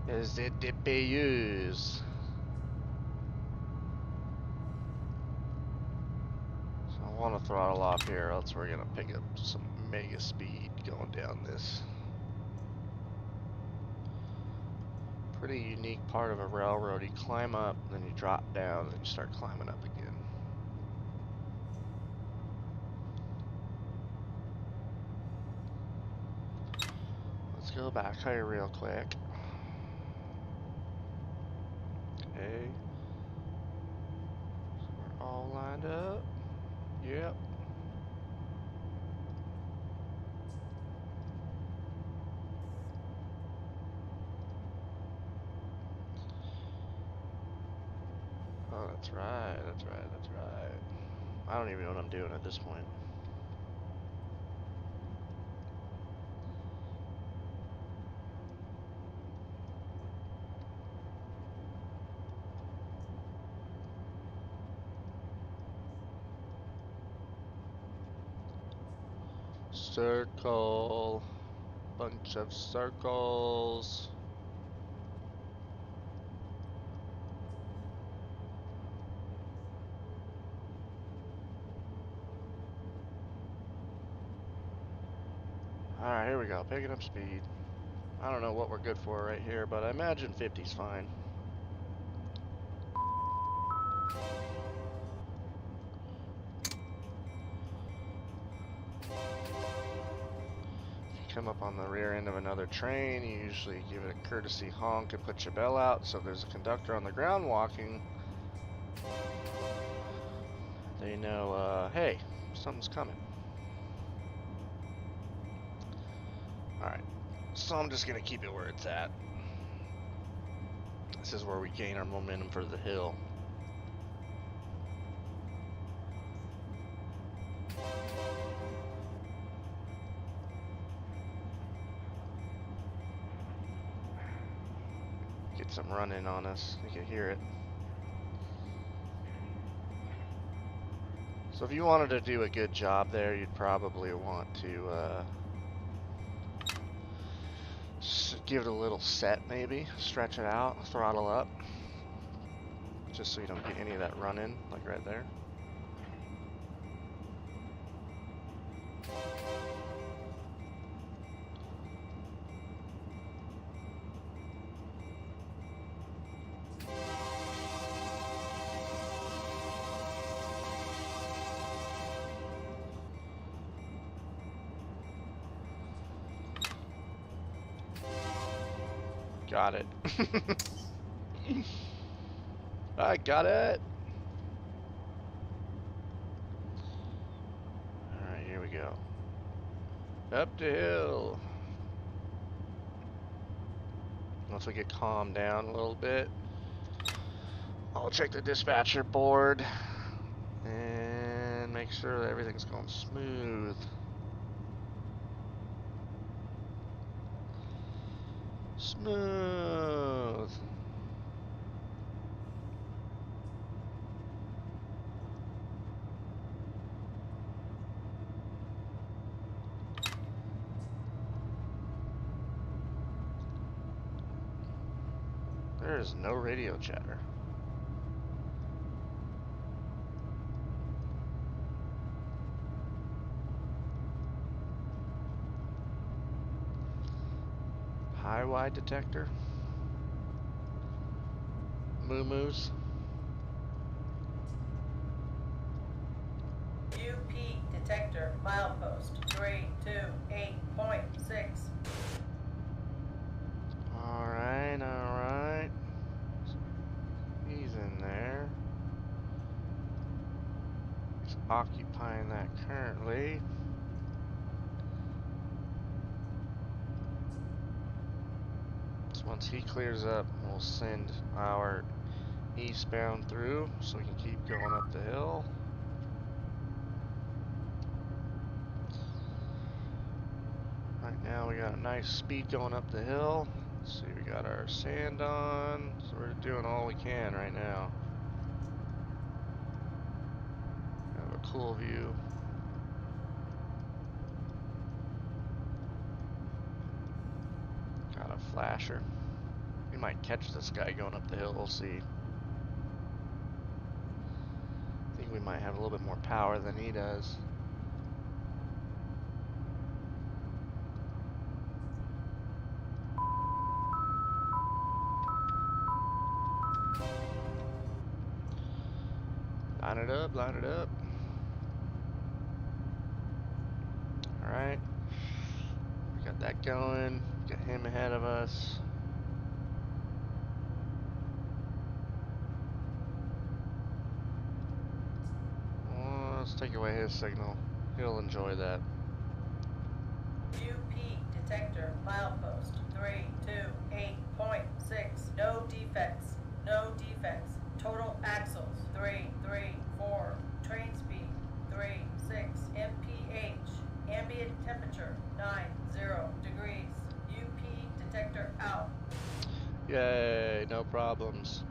Is it DPUs? So I want to throttle off here, else we're gonna pick up some mega speed going down this pretty unique part of a railroad. You climb up, then you drop down, then you start climbing up again. Let's go back here real quick. Okay. So we're all lined up. Yep. That's right, that's right, that's right. I don't even know what I'm doing at this point. Circle. Bunch of circles. Alright, here we go. Picking up speed. I don't know what we're good for right here, but I imagine 50's fine. If you come up on the rear end of another train, you usually give it a courtesy honk and put your bell out, so if there's a conductor on the ground walking, they know, hey, something's coming. Alright, so I'm just going to keep it where it's at. This is where we gain our momentum for the hill. Get some running on us. You can hear it. So if you wanted to do a good job there, you'd probably want to give it a little set maybe. Stretch it out, throttle up. Just so you don't get any of that running, like right there. Got it. I got it. Alright, here we go. Up the hill. Once we get calmed down a little bit, I'll check the dispatcher board and make sure that everything's going smooth. Smooth. There is no radio chatter. High wide detector. Moo-moos. UP detector milepost 328.6. Alright, alright. He's in there. He's occupying that currently. So once he clears up, we'll send our eastbound through so we can keep going up the hill. Right now we got a nice speed going up the hill. Let's see, we got our sand on, so we're doing all we can right now. Have a cool view. Got a flasher. We might catch this guy going up the hill, we'll see. I think we might have a little bit more power than he does. Line it up, line it up. Alright. We got that going. Got him ahead of us. Well, let's take away his signal. He'll enjoy that. UP detector milepost 328.6. No defects. No defects. Total axles, 334. Train speed, 36. MPH, ambient temperature, 90 degrees. UP detector out. Yay, no problems.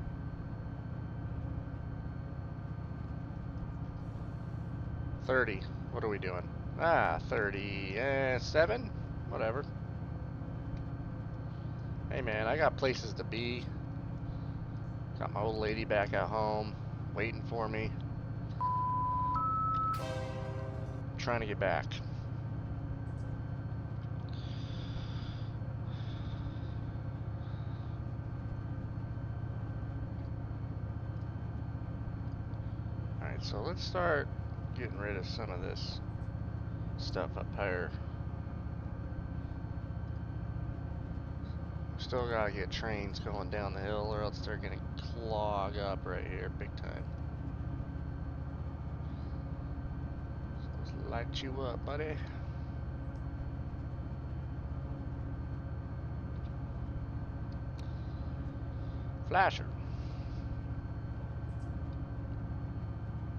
$30. What are we doing? 37? Whatever. Hey man, I got places to be. Got my old lady back at home, waiting for me. Trying to get back. Alright, so let's start getting rid of some of this stuff up here. Still gotta get trains going down the hill, or else they're gonna clog up right here big time. So let's light you up, buddy. Flasher.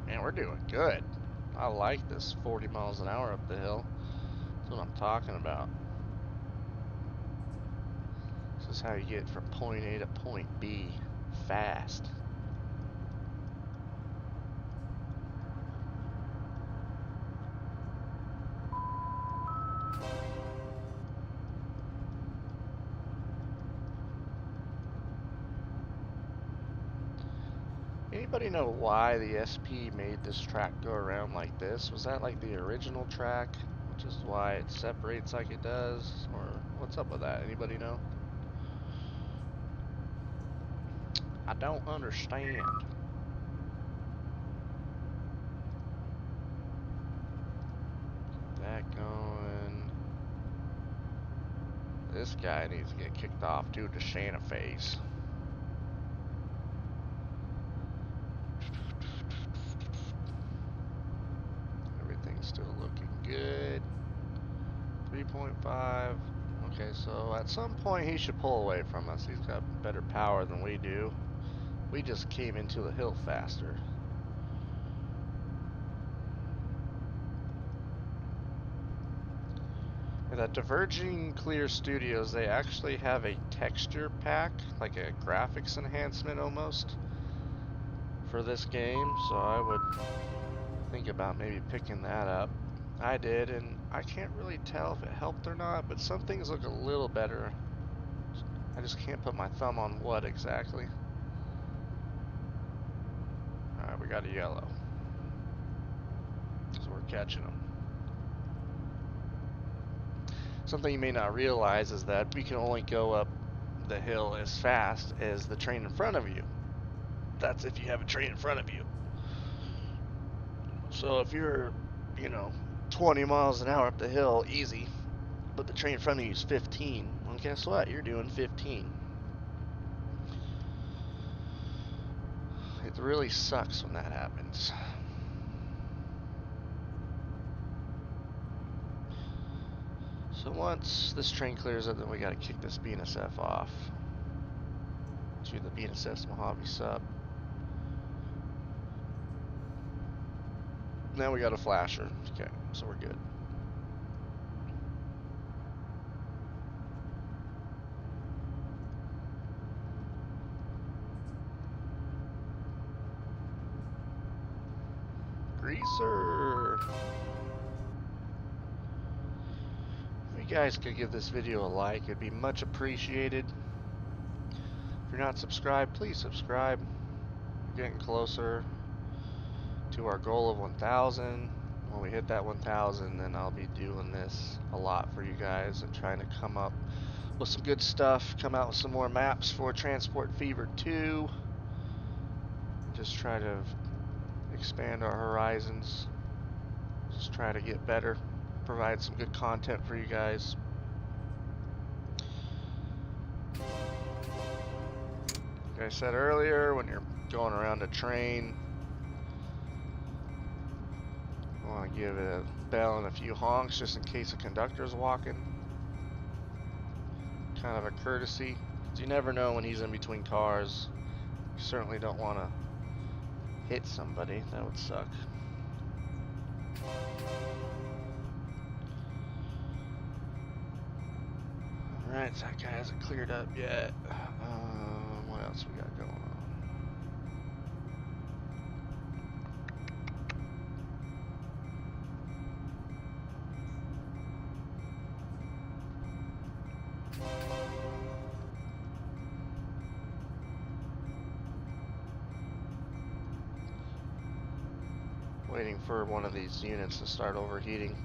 Man, we're doing good. I like this 40 miles an hour up the hill. That's what I'm talking about. This is how you get from point A to point B fast. Anybody know why the SP made this track go around like this? Was that like the original track, which is why it separates like it does? Or what's up with that? Anybody know? I don't understand. Get that going. This guy needs to get kicked off too, to Santa Fe's. Everything's still looking good. 3.5. Okay, so at some point he should pull away from us. He's got better power than we do. We just came into the hill faster. And at Diverging Clear Studios, they actually have a texture pack, like a graphics enhancement almost, for this game. So I would think about maybe picking that up. I did, and I can't really tell if it helped or not, but some things look a little better. I just can't put my thumb on what exactly. Alright, we got a yellow. So we're catching them. Something you may not realize is that we can only go up the hill as fast as the train in front of you. That's if you have a train in front of you. So if you're, 20 miles an hour up the hill, easy, but the train in front of you is 15, well, guess what? You're doing 15. It really sucks when that happens. So once this train clears up, then we gotta kick this BNSF off to the BNSF's Mojave sub. Now we got a flasher. Okay, so we're good. Greaser! If you guys could give this video a like, it'd be much appreciated. If you're not subscribed, please subscribe. We're getting closer to our goal of 1,000. When we hit that 1,000, then I'll be doing this a lot for you guys and trying to come up with some good stuff, come out with some more maps for Transport Fever 2. Just try to expand our horizons. Just try to get better, provide some good content for you guys. Like I said earlier, when you're going around a train, you want to give it a bell and a few honks just in case a conductor's walking. Kind of a courtesy. You never know when he's in between cars. You certainly don't want to hit somebody. That would suck. Alright, so that guy hasn't cleared up yet. What else we got going on? Waiting for one of these units to start overheating.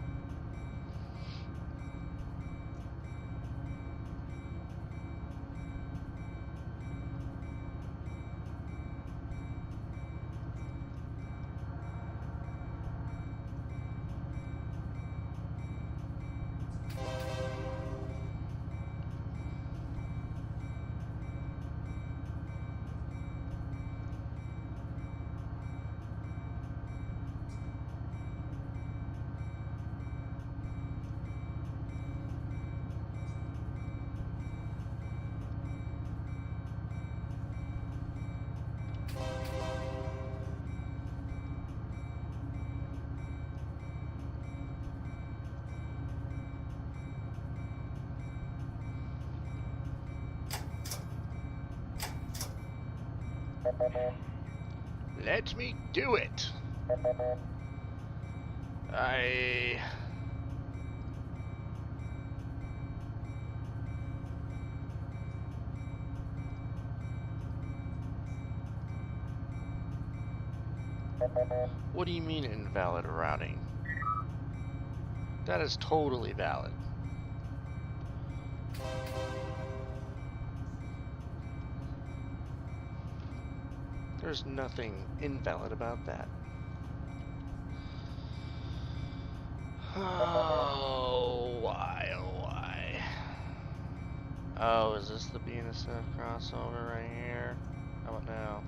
Let me do it. What do you mean invalid routing? That is totally valid. There's nothing invalid about that. Oh, why, oh, why? Oh, is this the BNSF crossover right here? How about now?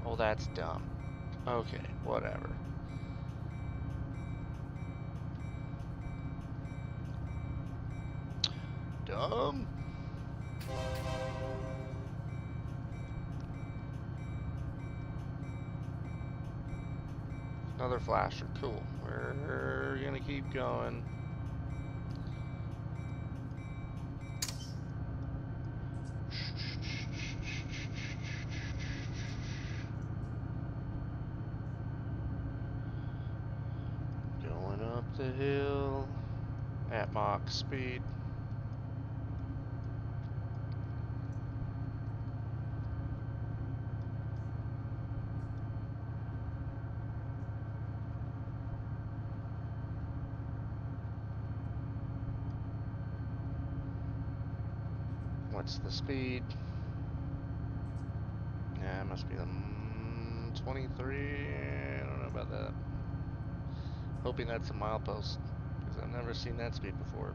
Oh, that's dumb. Okay, whatever. Dumb? Another flasher, cool. We're gonna keep going. Going up the hill at Mach speed. What's the speed? Yeah, it must be 23. I don't know about that. Hoping that's a milepost, because I've never seen that speed before.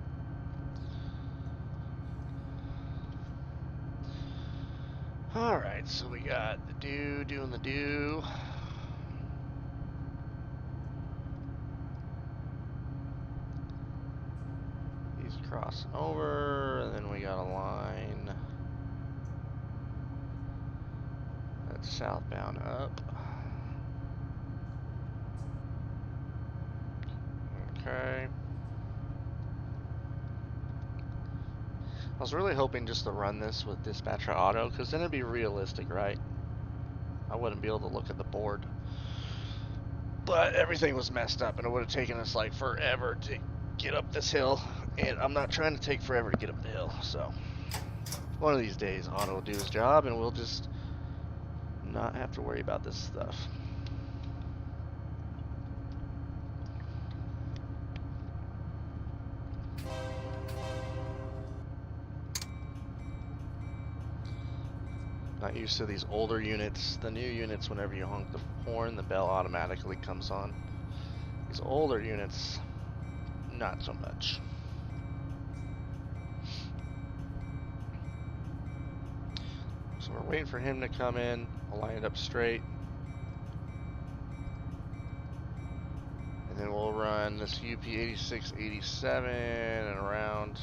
Alright, so we got the do doing the do. He's crossing over, and then we got a line that's southbound up. Okay. I was really hoping just to run this with dispatcher auto, because then it'd be realistic, right? I wouldn't be able to look at the board. But everything was messed up, and it would have taken us like forever to get up this hill. And I'm not trying to take forever to get up the hill, so one of these days auto will do his job, and we'll just not have to worry about this stuff. Not used to these older units. The new units, whenever you honk the horn, the bell automatically comes on. These older units, not so much. So we're waiting for him to come in. I'll line it up straight. And then we'll run this UP 8687 and around.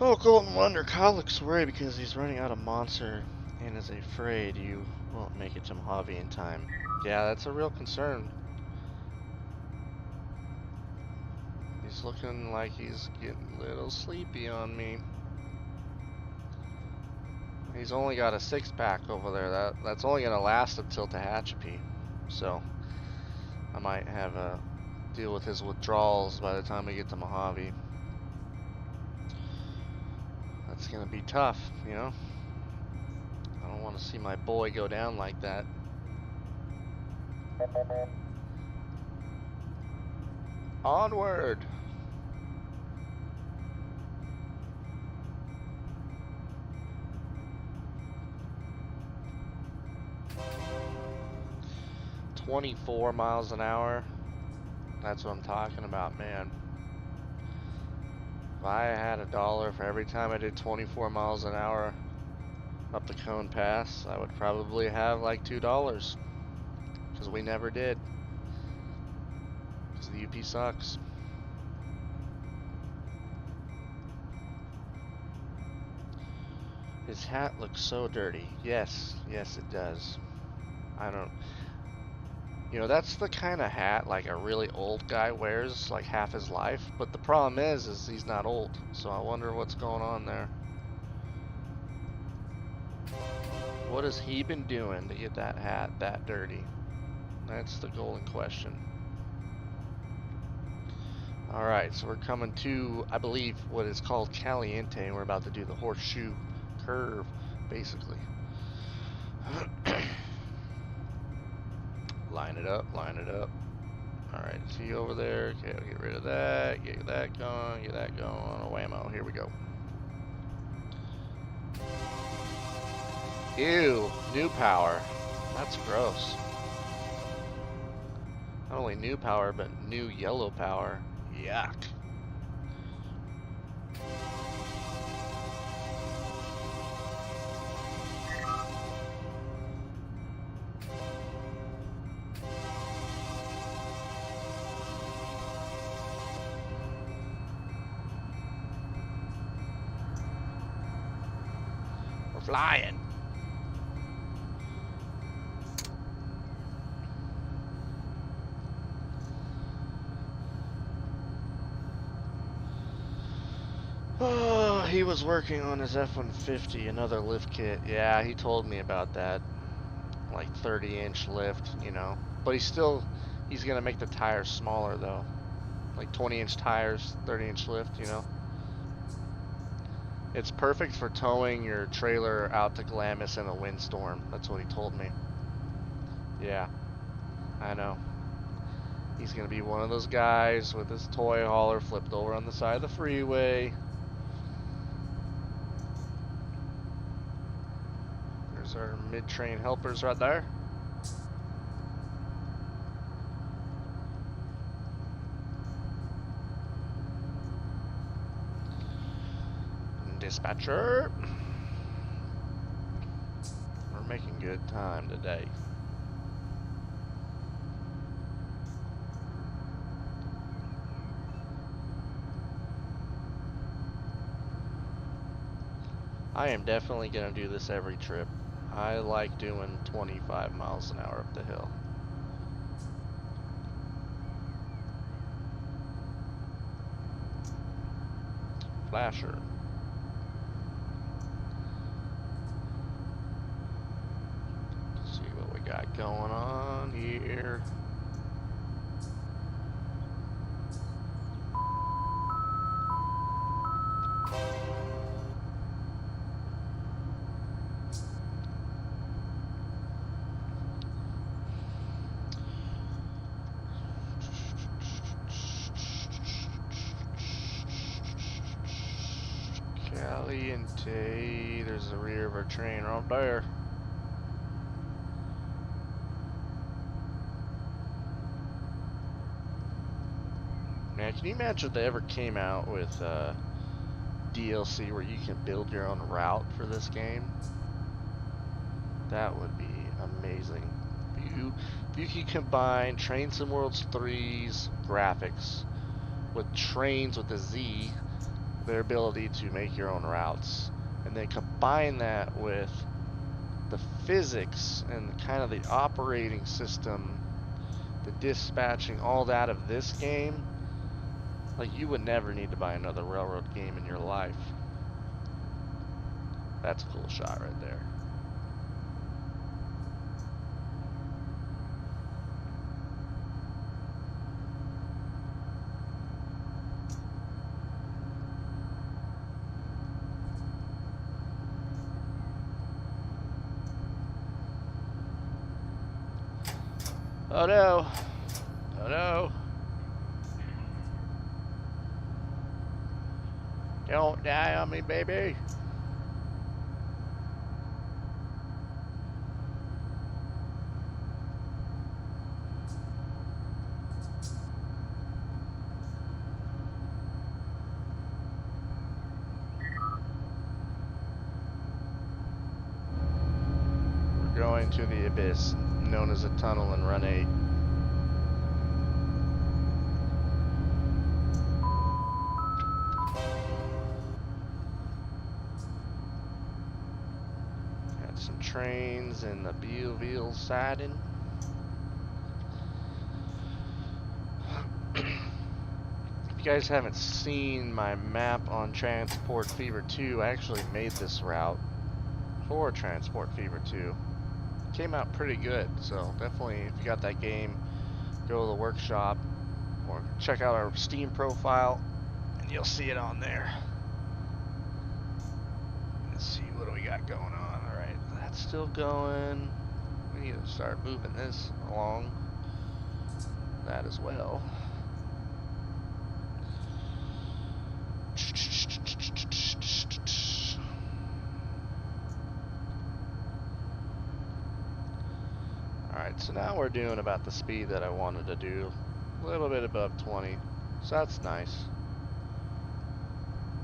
Oh, Golden Wonder, Kyle looks worried because he's running out of monster and is afraid you won't make it to Mojave in time. Yeah, that's a real concern. He's looking like he's getting a little sleepy on me. He's only got a 6-pack over there. That's only gonna last until Tehachapi. So I might have a deal with his withdrawals by the time we get to Mojave. That's gonna be tough, you know? I don't want to see my boy go down like that. Onward! $24 miles an hour. That's what I'm talking about, man. If I had $1 for every time I did 24 miles an hour up the Cone Pass, I would probably have like $2. Because we never did. Because the UP sucks. His hat looks so dirty. Yes, yes it does. I don't... You know, that's the kind of hat like a really old guy wears like half his life. But the problem is he's not old. So I wonder what's going on there. What has he been doing to get that hat that dirty? That's the golden question. Alright, so we're coming to, I believe, what is called Caliente, and we're about to do the horseshoe curve, basically. Line it up, line it up. Alright, see over there. Okay, I'll get rid of that, get that going, get that going. Oh, whammo, here we go. Ew, new power. That's gross. Not only new power, but new yellow power. Yuck. We're flying. Oh, he was working on his F-150, another lift kit. Yeah, he told me about that. Like 30-inch lift, you know. But he's gonna make the tires smaller though. Like 20-inch tires, 30-inch lift, you know. It's perfect for towing your trailer out to Glamis in a windstorm. That's what he told me. Yeah, I know. He's gonna be one of those guys with his toy hauler flipped over on the side of the freeway. There's our mid-train helpers right there. Dispatcher. We're making good time today. I am definitely going to do this every trip. I like doing 25 miles an hour up the hill. Flasher. Let's see what we got going on here. Caliente. There's the rear of our train right there. Man, can you imagine if they ever came out with DLC where you can build your own route for this game? That would be amazing. If you could combine Train Sim Worlds 3's graphics with Trains with a Z their ability to make your own routes, and then combine that with the physics and kind of the operating system, the dispatching, all that of this game, like you would never need to buy another railroad game in your life. That's a cool shot right there. Oh no! Oh no! Don't die on me, baby! We're going to the abyss, known as a tunnel in Run 8. Got some trains in the Beeville siding. If you guys haven't seen my map on Transport Fever 2, I actually made this route for Transport Fever 2. Came out pretty good, so definitely if you got that game, go to the workshop or check out our Steam profile and you'll see it on there. Let's see, what do we got going on? Alright, that's still going. We need to start moving this along. That as well. Alright, so now we're doing about the speed that I wanted to do. A little bit above 20. So that's nice.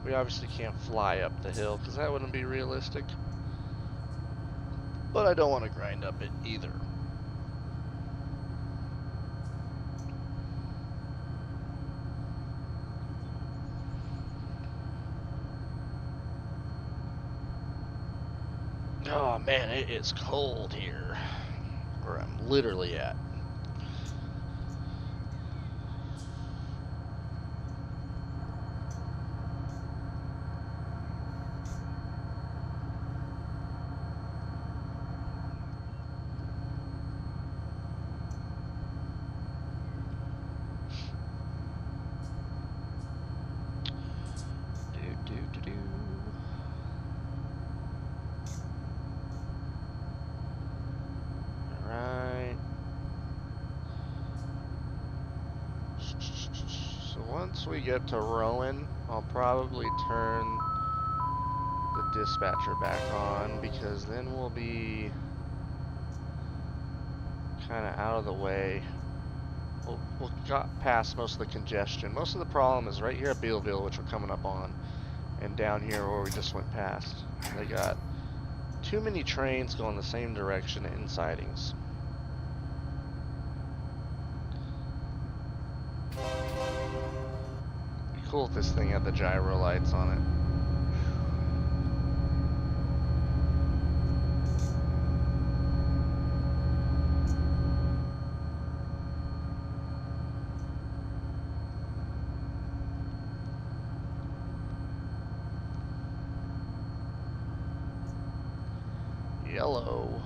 We obviously can't fly up the hill because that wouldn't be realistic. But I don't want to grind up it either. Oh man, it is cold here. Where I'm literally at. Alright. So once we get to Rowan, I'll probably turn the dispatcher back on because then we'll be kind of out of the way. We'll got past most of the congestion. Most of the problem is right here at Bealville, which we're coming up on, and down here where we just went past. They got too many trains going the same direction in sidings. Be cool if this thing had the gyro lights on it. Yellow.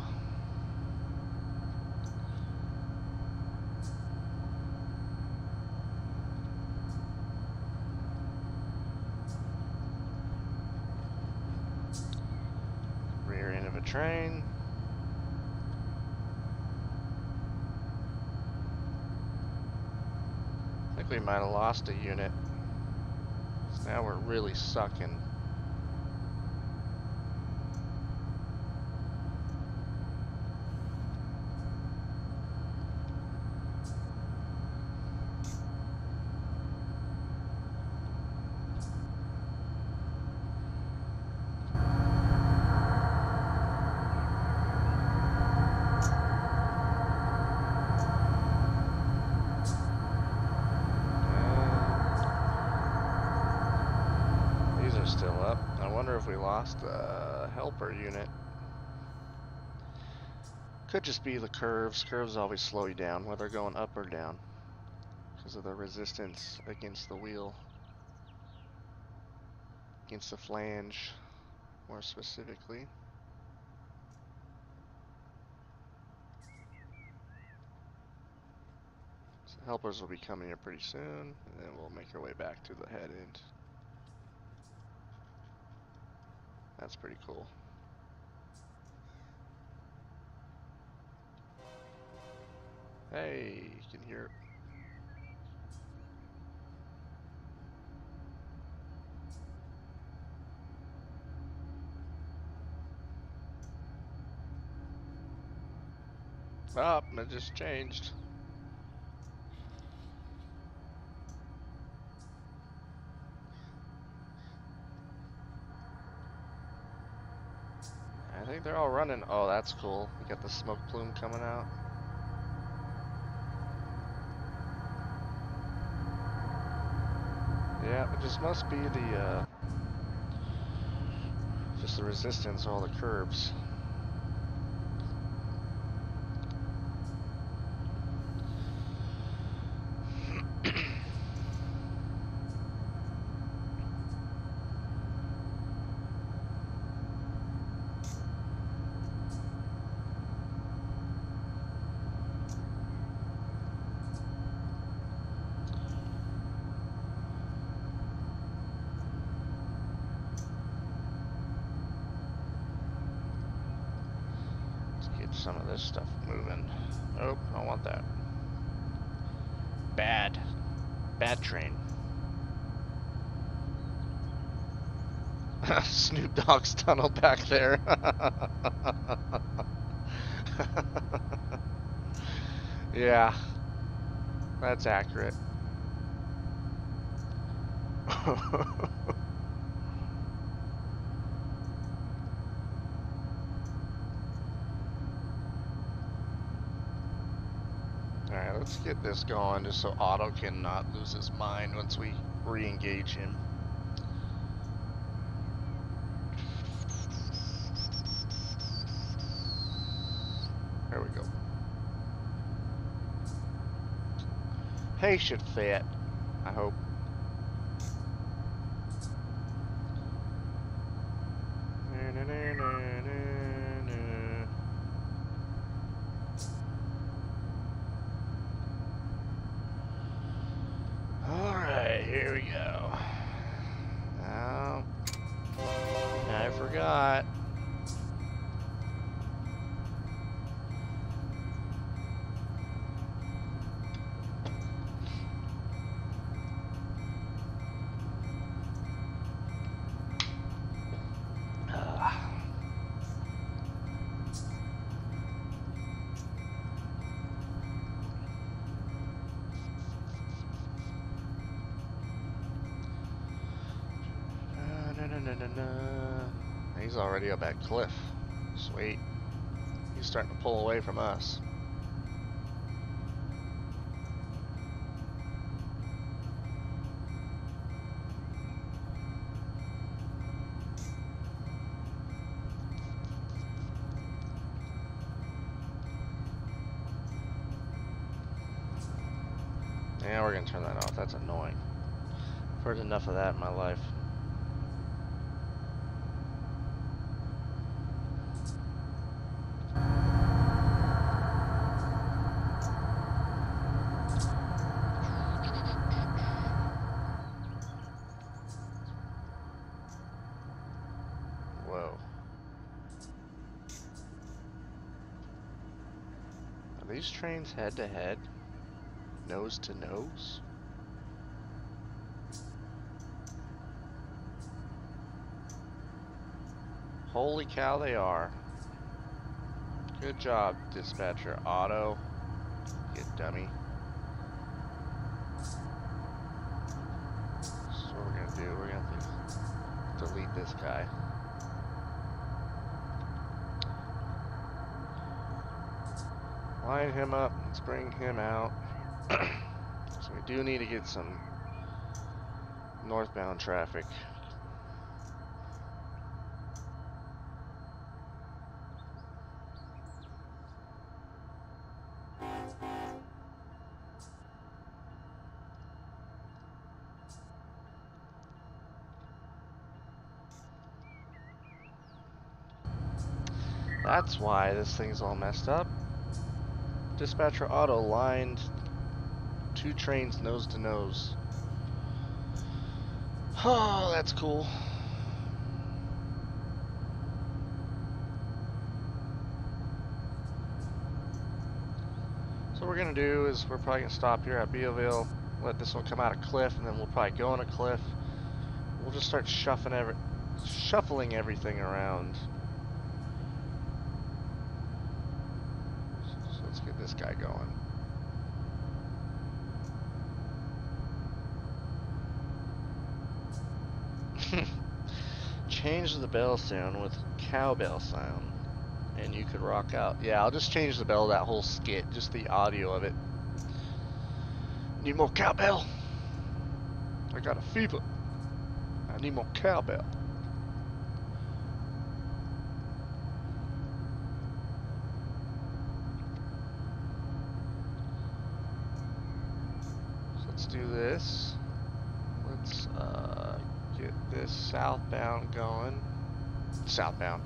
Rear end of a train. I think we might have lost a unit. So now we're really sucking. lost a helper unit. Could just be the curves. Curves always slow you down, whether going up or down, because of the resistance against the wheel. Against the flange, more specifically. So helpers will be coming here pretty soon, and then we'll make our way back to the head end. That's pretty cool. Hey, you can hear it. Oh, it just changed. I think they're all running. Oh, that's cool. We got the smoke plume coming out. Yeah, it just must be the, just the resistance, all the curves. Some of this stuff moving. Oh, I don't want that. Bad train. Snoop Dogg's tunnel back there. Yeah, that's accurate. Alright, let's get this going just so Otto cannot lose his mind once we re-engage him. There we go. Hay should fit, I hope. Alright, here we go. Now, I forgot. He's already up that cliff. Sweet. He's starting to pull away from us. Yeah, we're gonna turn that off. That's annoying. I've heard enough of that in my life. Whoa. Are these trains head to head? Nose to nose? Holy cow, they are. Good job, dispatcher. Otto. Get dummy. So what we're gonna do, we're gonna delete this guy. Line him up, let's bring him out. So we do need to get some northbound traffic. That's why this thing's all messed up. Dispatcher auto lined 2 trains nose to nose. Oh, that's cool. So what we're gonna do is we're probably gonna stop here at Beoville, let this one come out a cliff, and then we'll probably go on a cliff. We'll just start shuffling everything around. So let's get this guy going. Change the bell sound with cowbell sound, and you could rock out. Yeah, I'll just change the bell, that whole skit, just the audio of it. Need more cowbell? I got a fever. I need more cowbell. So let's do this. Let's get this southbound going. Southbound.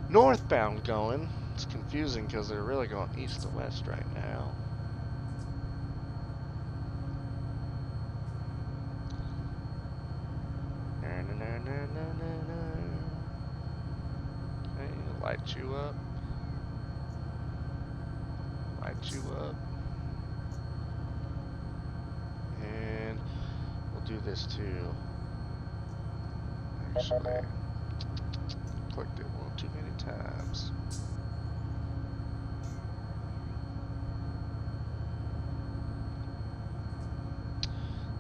Northbound going. It's confusing because they're really going east to west right now. Okay, light you up. Light you up. And we'll do this too. Actually, clicked it one too many times.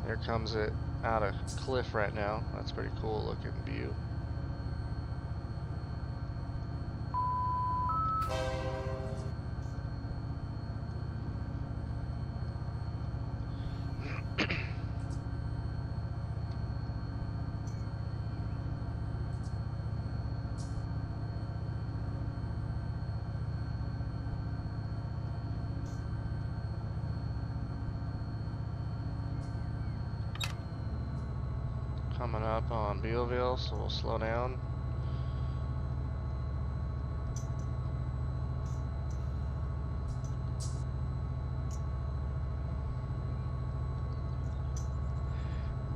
There comes it out a cliff right now. That's a pretty cool looking view. Coming up on Bealville, so we'll slow down.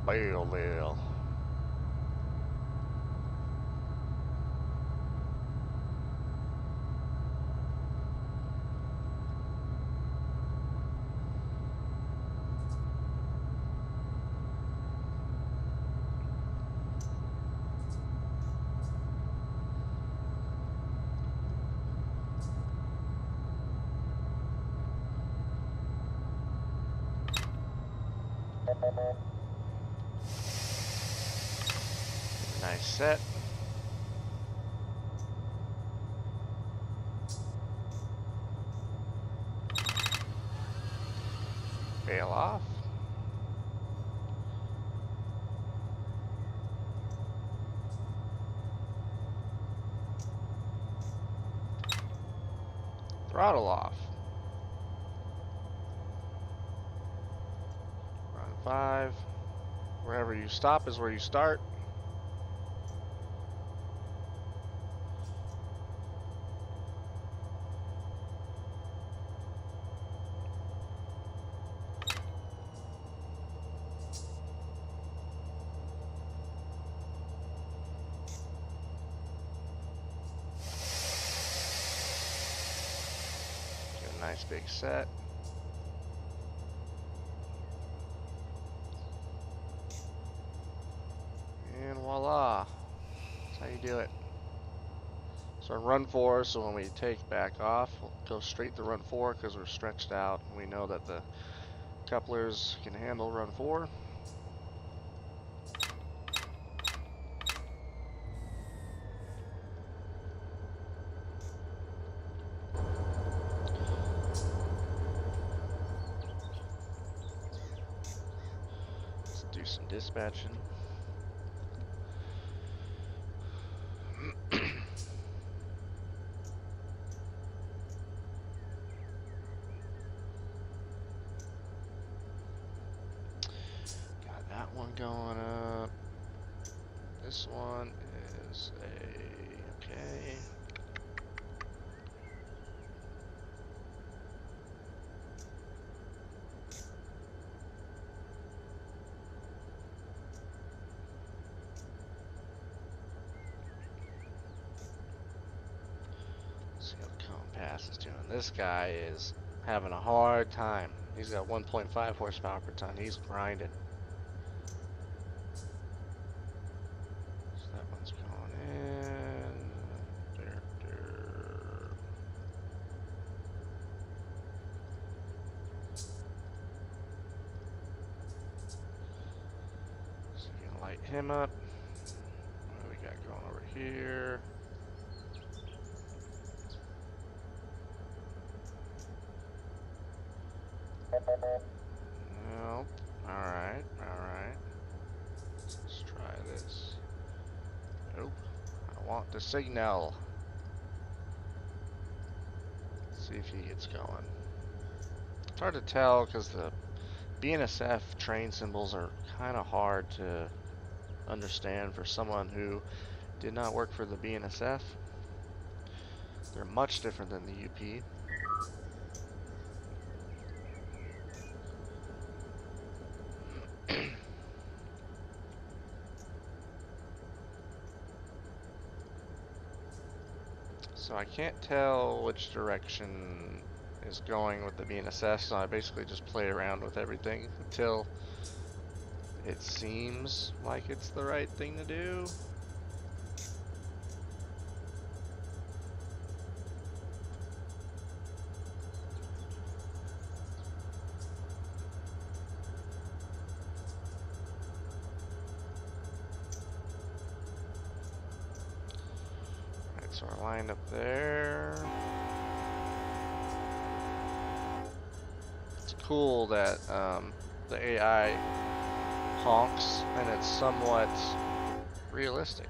Bealville. Nice set. Bail off. Throttle off. Run 5. Wherever you stop is where you start. Get a nice big set. And voila. That's how you do it. So run 4, so when we take back off, we'll go straight to run 4 because we're stretched out. We know that the couplers can handle run 4. Let's do some dispatching. Got that one going up. This one is a okay. ass is doing. This guy is having a hard time. He's got 1.5 horsepower per ton. He's grinding. So that one's going in. There. So you're gonna light him up. What do we got going over here? Nope. Alright. Let's try this. Nope. I want the signal. Let's see if he gets going. It's hard to tell because the BNSF train symbols are kind of hard to understand for someone who did not work for the BNSF. They're much different than the UP. So I can't tell which direction is going with the BNSF, so I basically just play around with everything until it seems like it's the right thing to do. Alright, so we're lined up there. It's cool that the AI honks and it's somewhat realistic.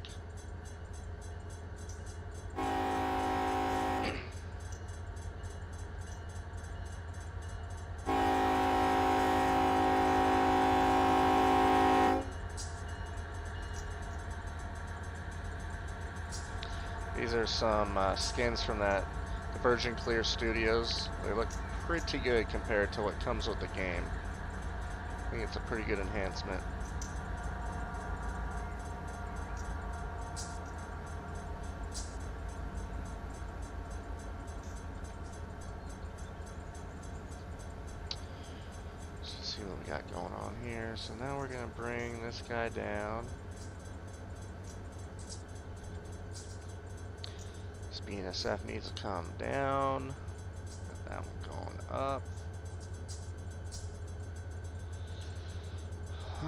These are some skins from the Virgin Clear Studios. They look pretty good compared to what comes with the game. I think it's a pretty good enhancement. Let's see what we got going on here. So now we're going to bring this guy down. This BNSF needs to come down. Got that one going up.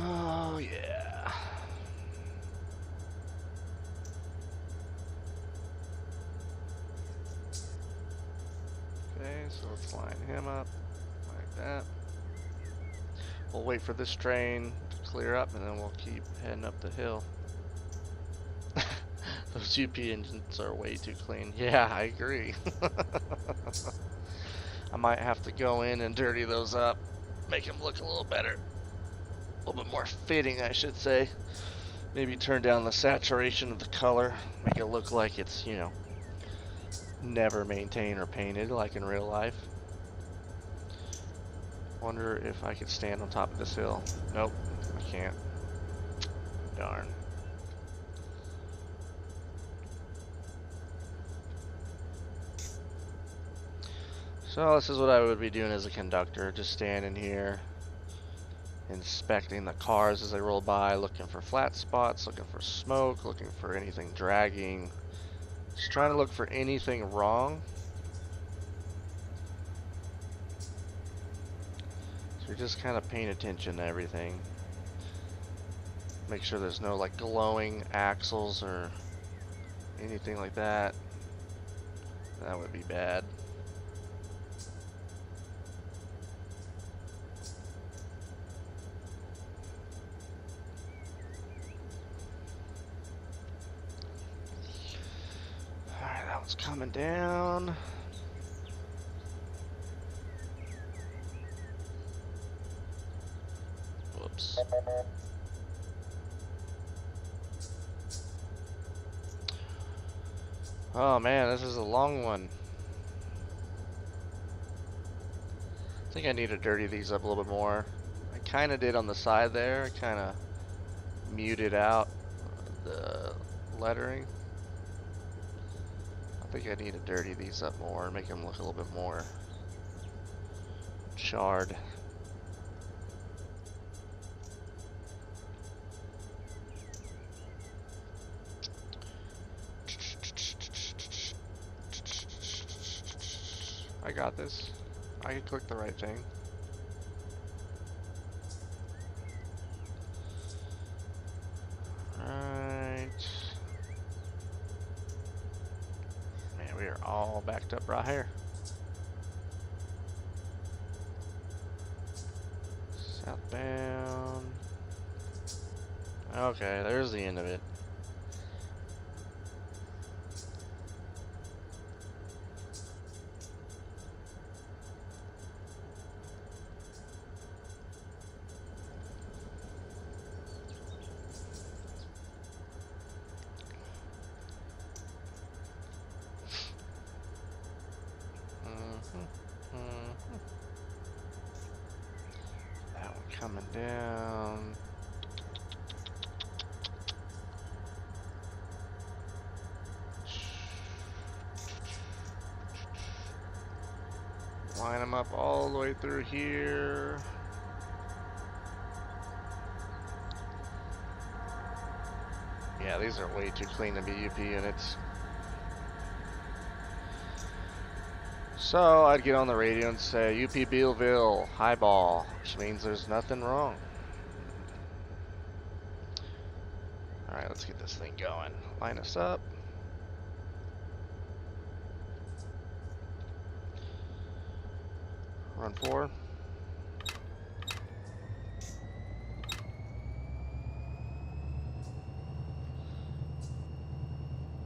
Oh yeah. Okay, so let's line him up like that. We'll wait for this train to clear up and then we'll keep heading up the hill. Those UP engines are way too clean. Yeah, I agree. I might have to go in and dirty those up, make them look a little better. A little bit more fitting, I should say. Maybe turn down the saturation of the color, make it look like it's, you know, never maintained or painted like in real life. Wonder if I could stand on top of this hill. Nope, I can't. Darn. So this is what I would be doing as a conductor, just standing here, inspecting the cars as they roll by, looking for flat spots, looking for smoke, looking for anything dragging, just trying to look for anything wrong. So you're just kind of paying attention to everything. Make sure there's no like glowing axles or anything like that. That would be bad. Alright, that one's coming down. Whoops. Oh man, this is a long one. I think I need to dirty these up a little bit more. I kind of did on the side there. I kind of muted out the lettering. think I need to dirty these up more and make them look a little bit more charred. I got this. I can click the right thing. Right. Man, we are all backed up right here. Southbound. Okay, there's the end of it. That one coming down. Line them up all the way through here. Yeah, these are way too clean to be UP units. So I'd get on the radio and say, UP Bealville, highball, which means there's nothing wrong. Alright, let's get this thing going. Line us up. Run 4.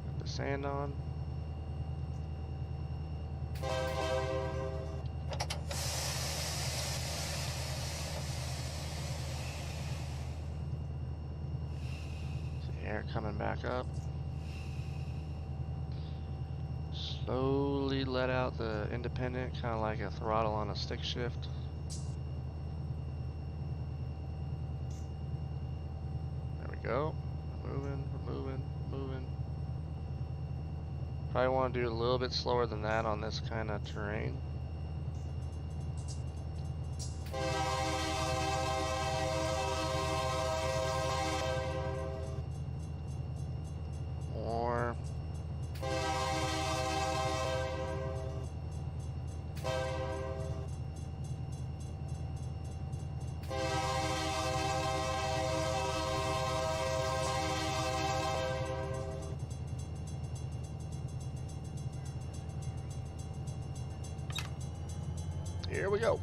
Put the sand on. See air coming back up. Slowly let out the independent, kind of like a throttle on a stick shift. There we go. Moving, moving, moving. Probably want to do a little bit slower than that on this kind of terrain. More. Here we go.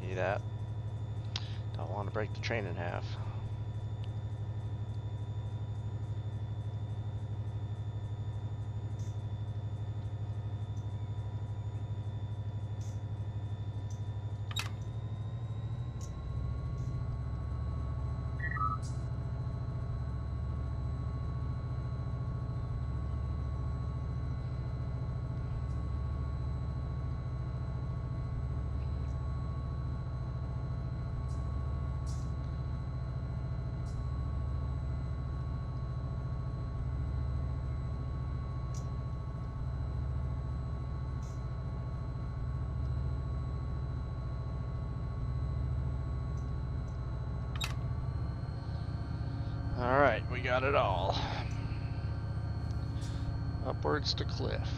See that? Don't want to break the train in half. Alright, we got it all. Upwards to cliff.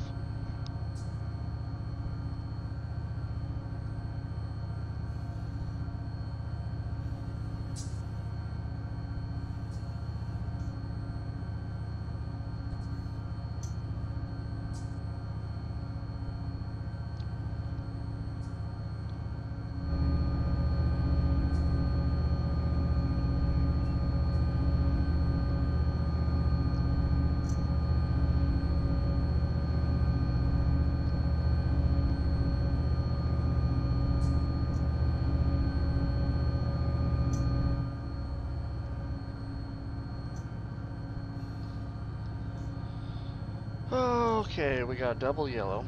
Okay, we got double yellow.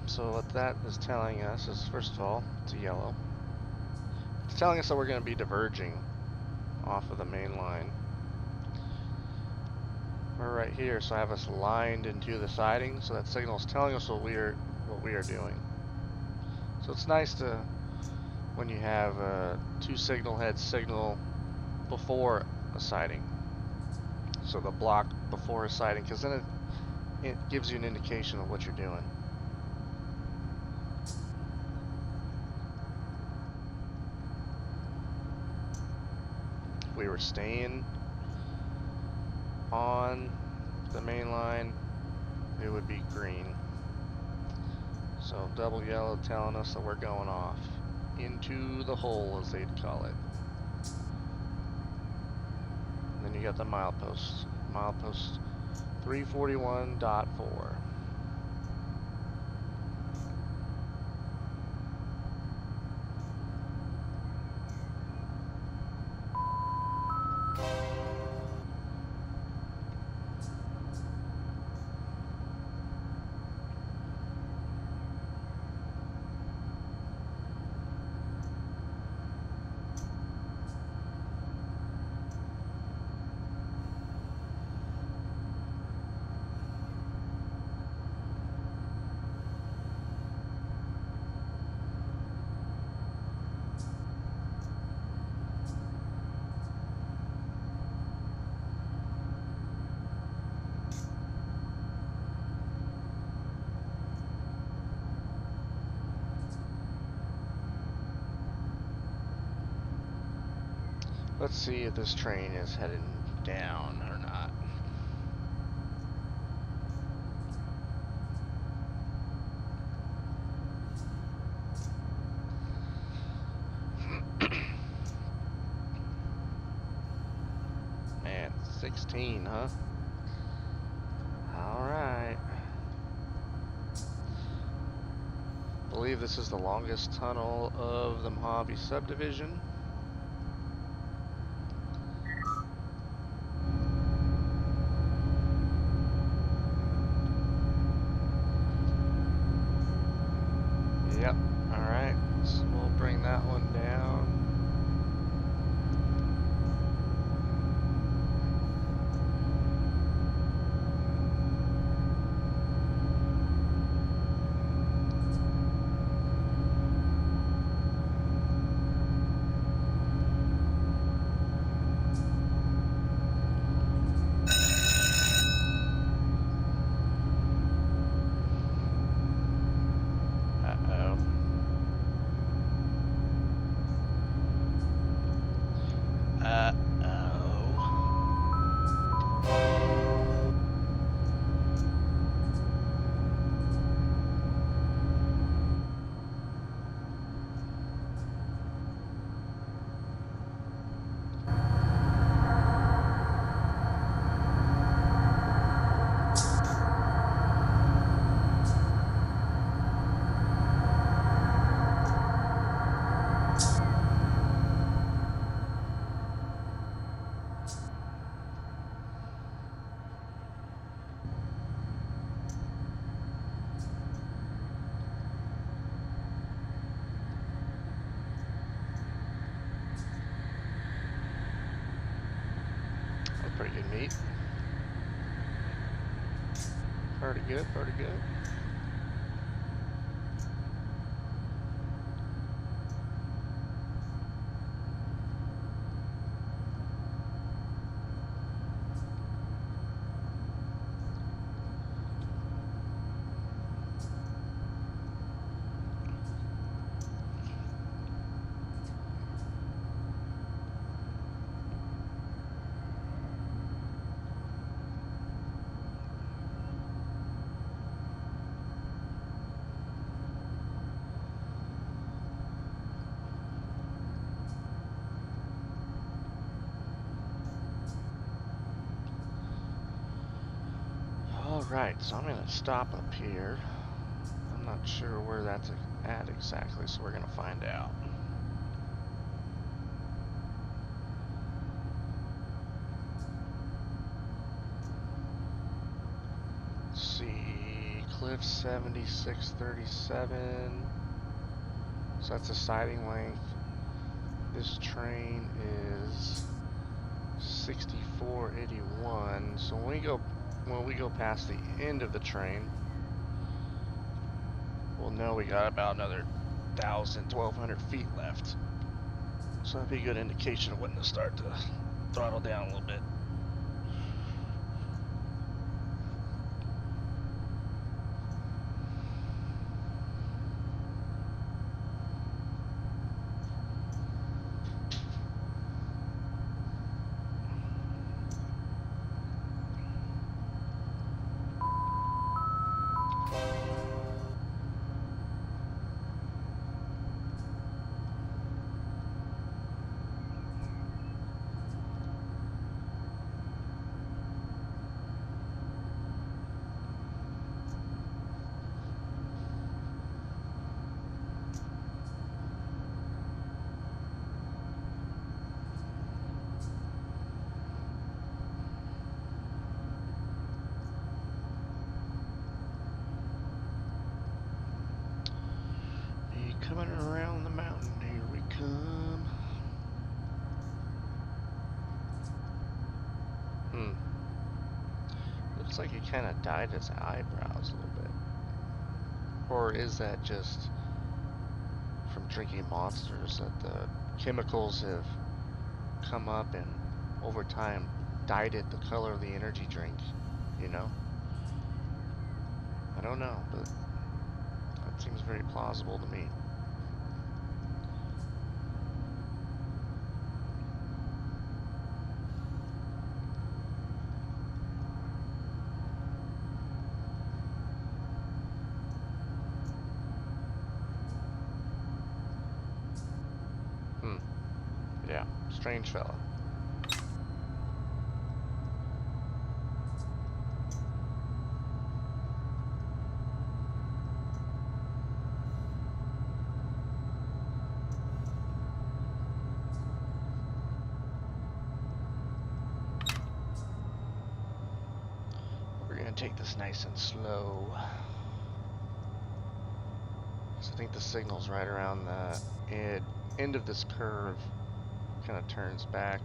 So what that is telling us is, first of all, it's a yellow. It's telling us that we're going to be diverging off of the main line. We're right here, so I have us lined into the siding, so that signal is telling us what we are doing. So it's nice to, when you have two signal heads signal before a siding. So the block before a siding, because then it gives you an indication of what you're doing. If we were staying on the main line, it would be green. So double yellow telling us that we're going off into the hole, as they'd call it. And then you got the milepost. Milepost 341.4. Let's see if this train is heading down or not. Man, 16, huh? Alright. I believe this is the longest tunnel of the Mojave subdivision. Yep, alright. So we'll bring that one down. Uh-oh. Pretty good meat. Pretty good, pretty good. Alright, so I'm going to stop up here. I'm not sure where that's at exactly, so we're going to find out. Let's see. 7637. So that's a siding length. This train is 6481. So when we go past the end of the train, we'll know we got about another 1,200 feet left. So that'd be a good indication of when to start to throttle down a little bit. Coming around the mountain, here we come. Looks like he kind of dyed his eyebrows a little bit. Or is that just from drinking monsters that the chemicals have come up and over time dyed it the color of the energy drink, you know? I don't know, but that seems very plausible to me. Yeah, strange fella. We're gonna take this nice and slow. So I think the signal's right around the end of this curve. Kind of turns back.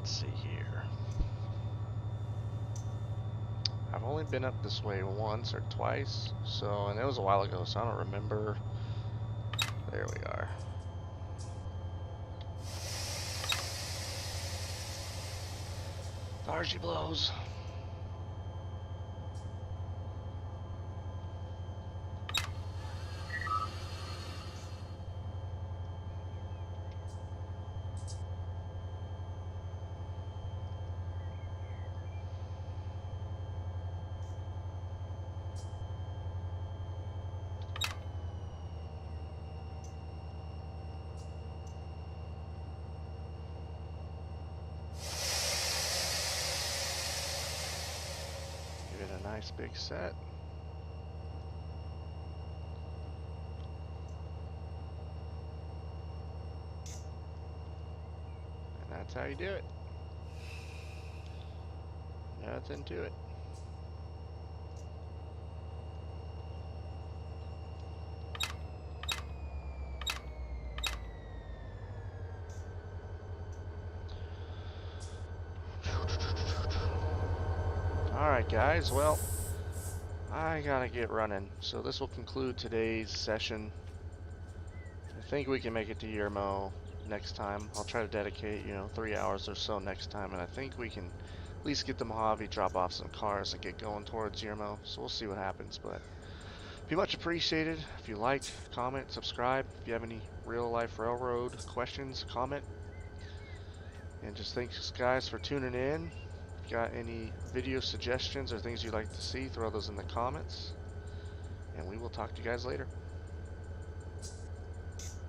Let's see here. I've only been up this way once or twice, and it was a while ago, so I don't remember. There we are. There she blows. Give it a nice big set. And that's how you do it. Nothing to it. Alright guys, well, I gotta get running. So this will conclude today's session. I think we can make it to Yermo next time. I'll try to dedicate, 3 hours or so next time, and I think we can at least get the Mojave, drop off some cars, and get going towards Yermo. So we'll see what happens, but Be much appreciated if you like, comment, subscribe. If you have any real life railroad questions, comment. And just thanks, guys, for tuning in. If you got any video suggestions or things you'd like to see, throw those in the comments. And we will talk to you guys later.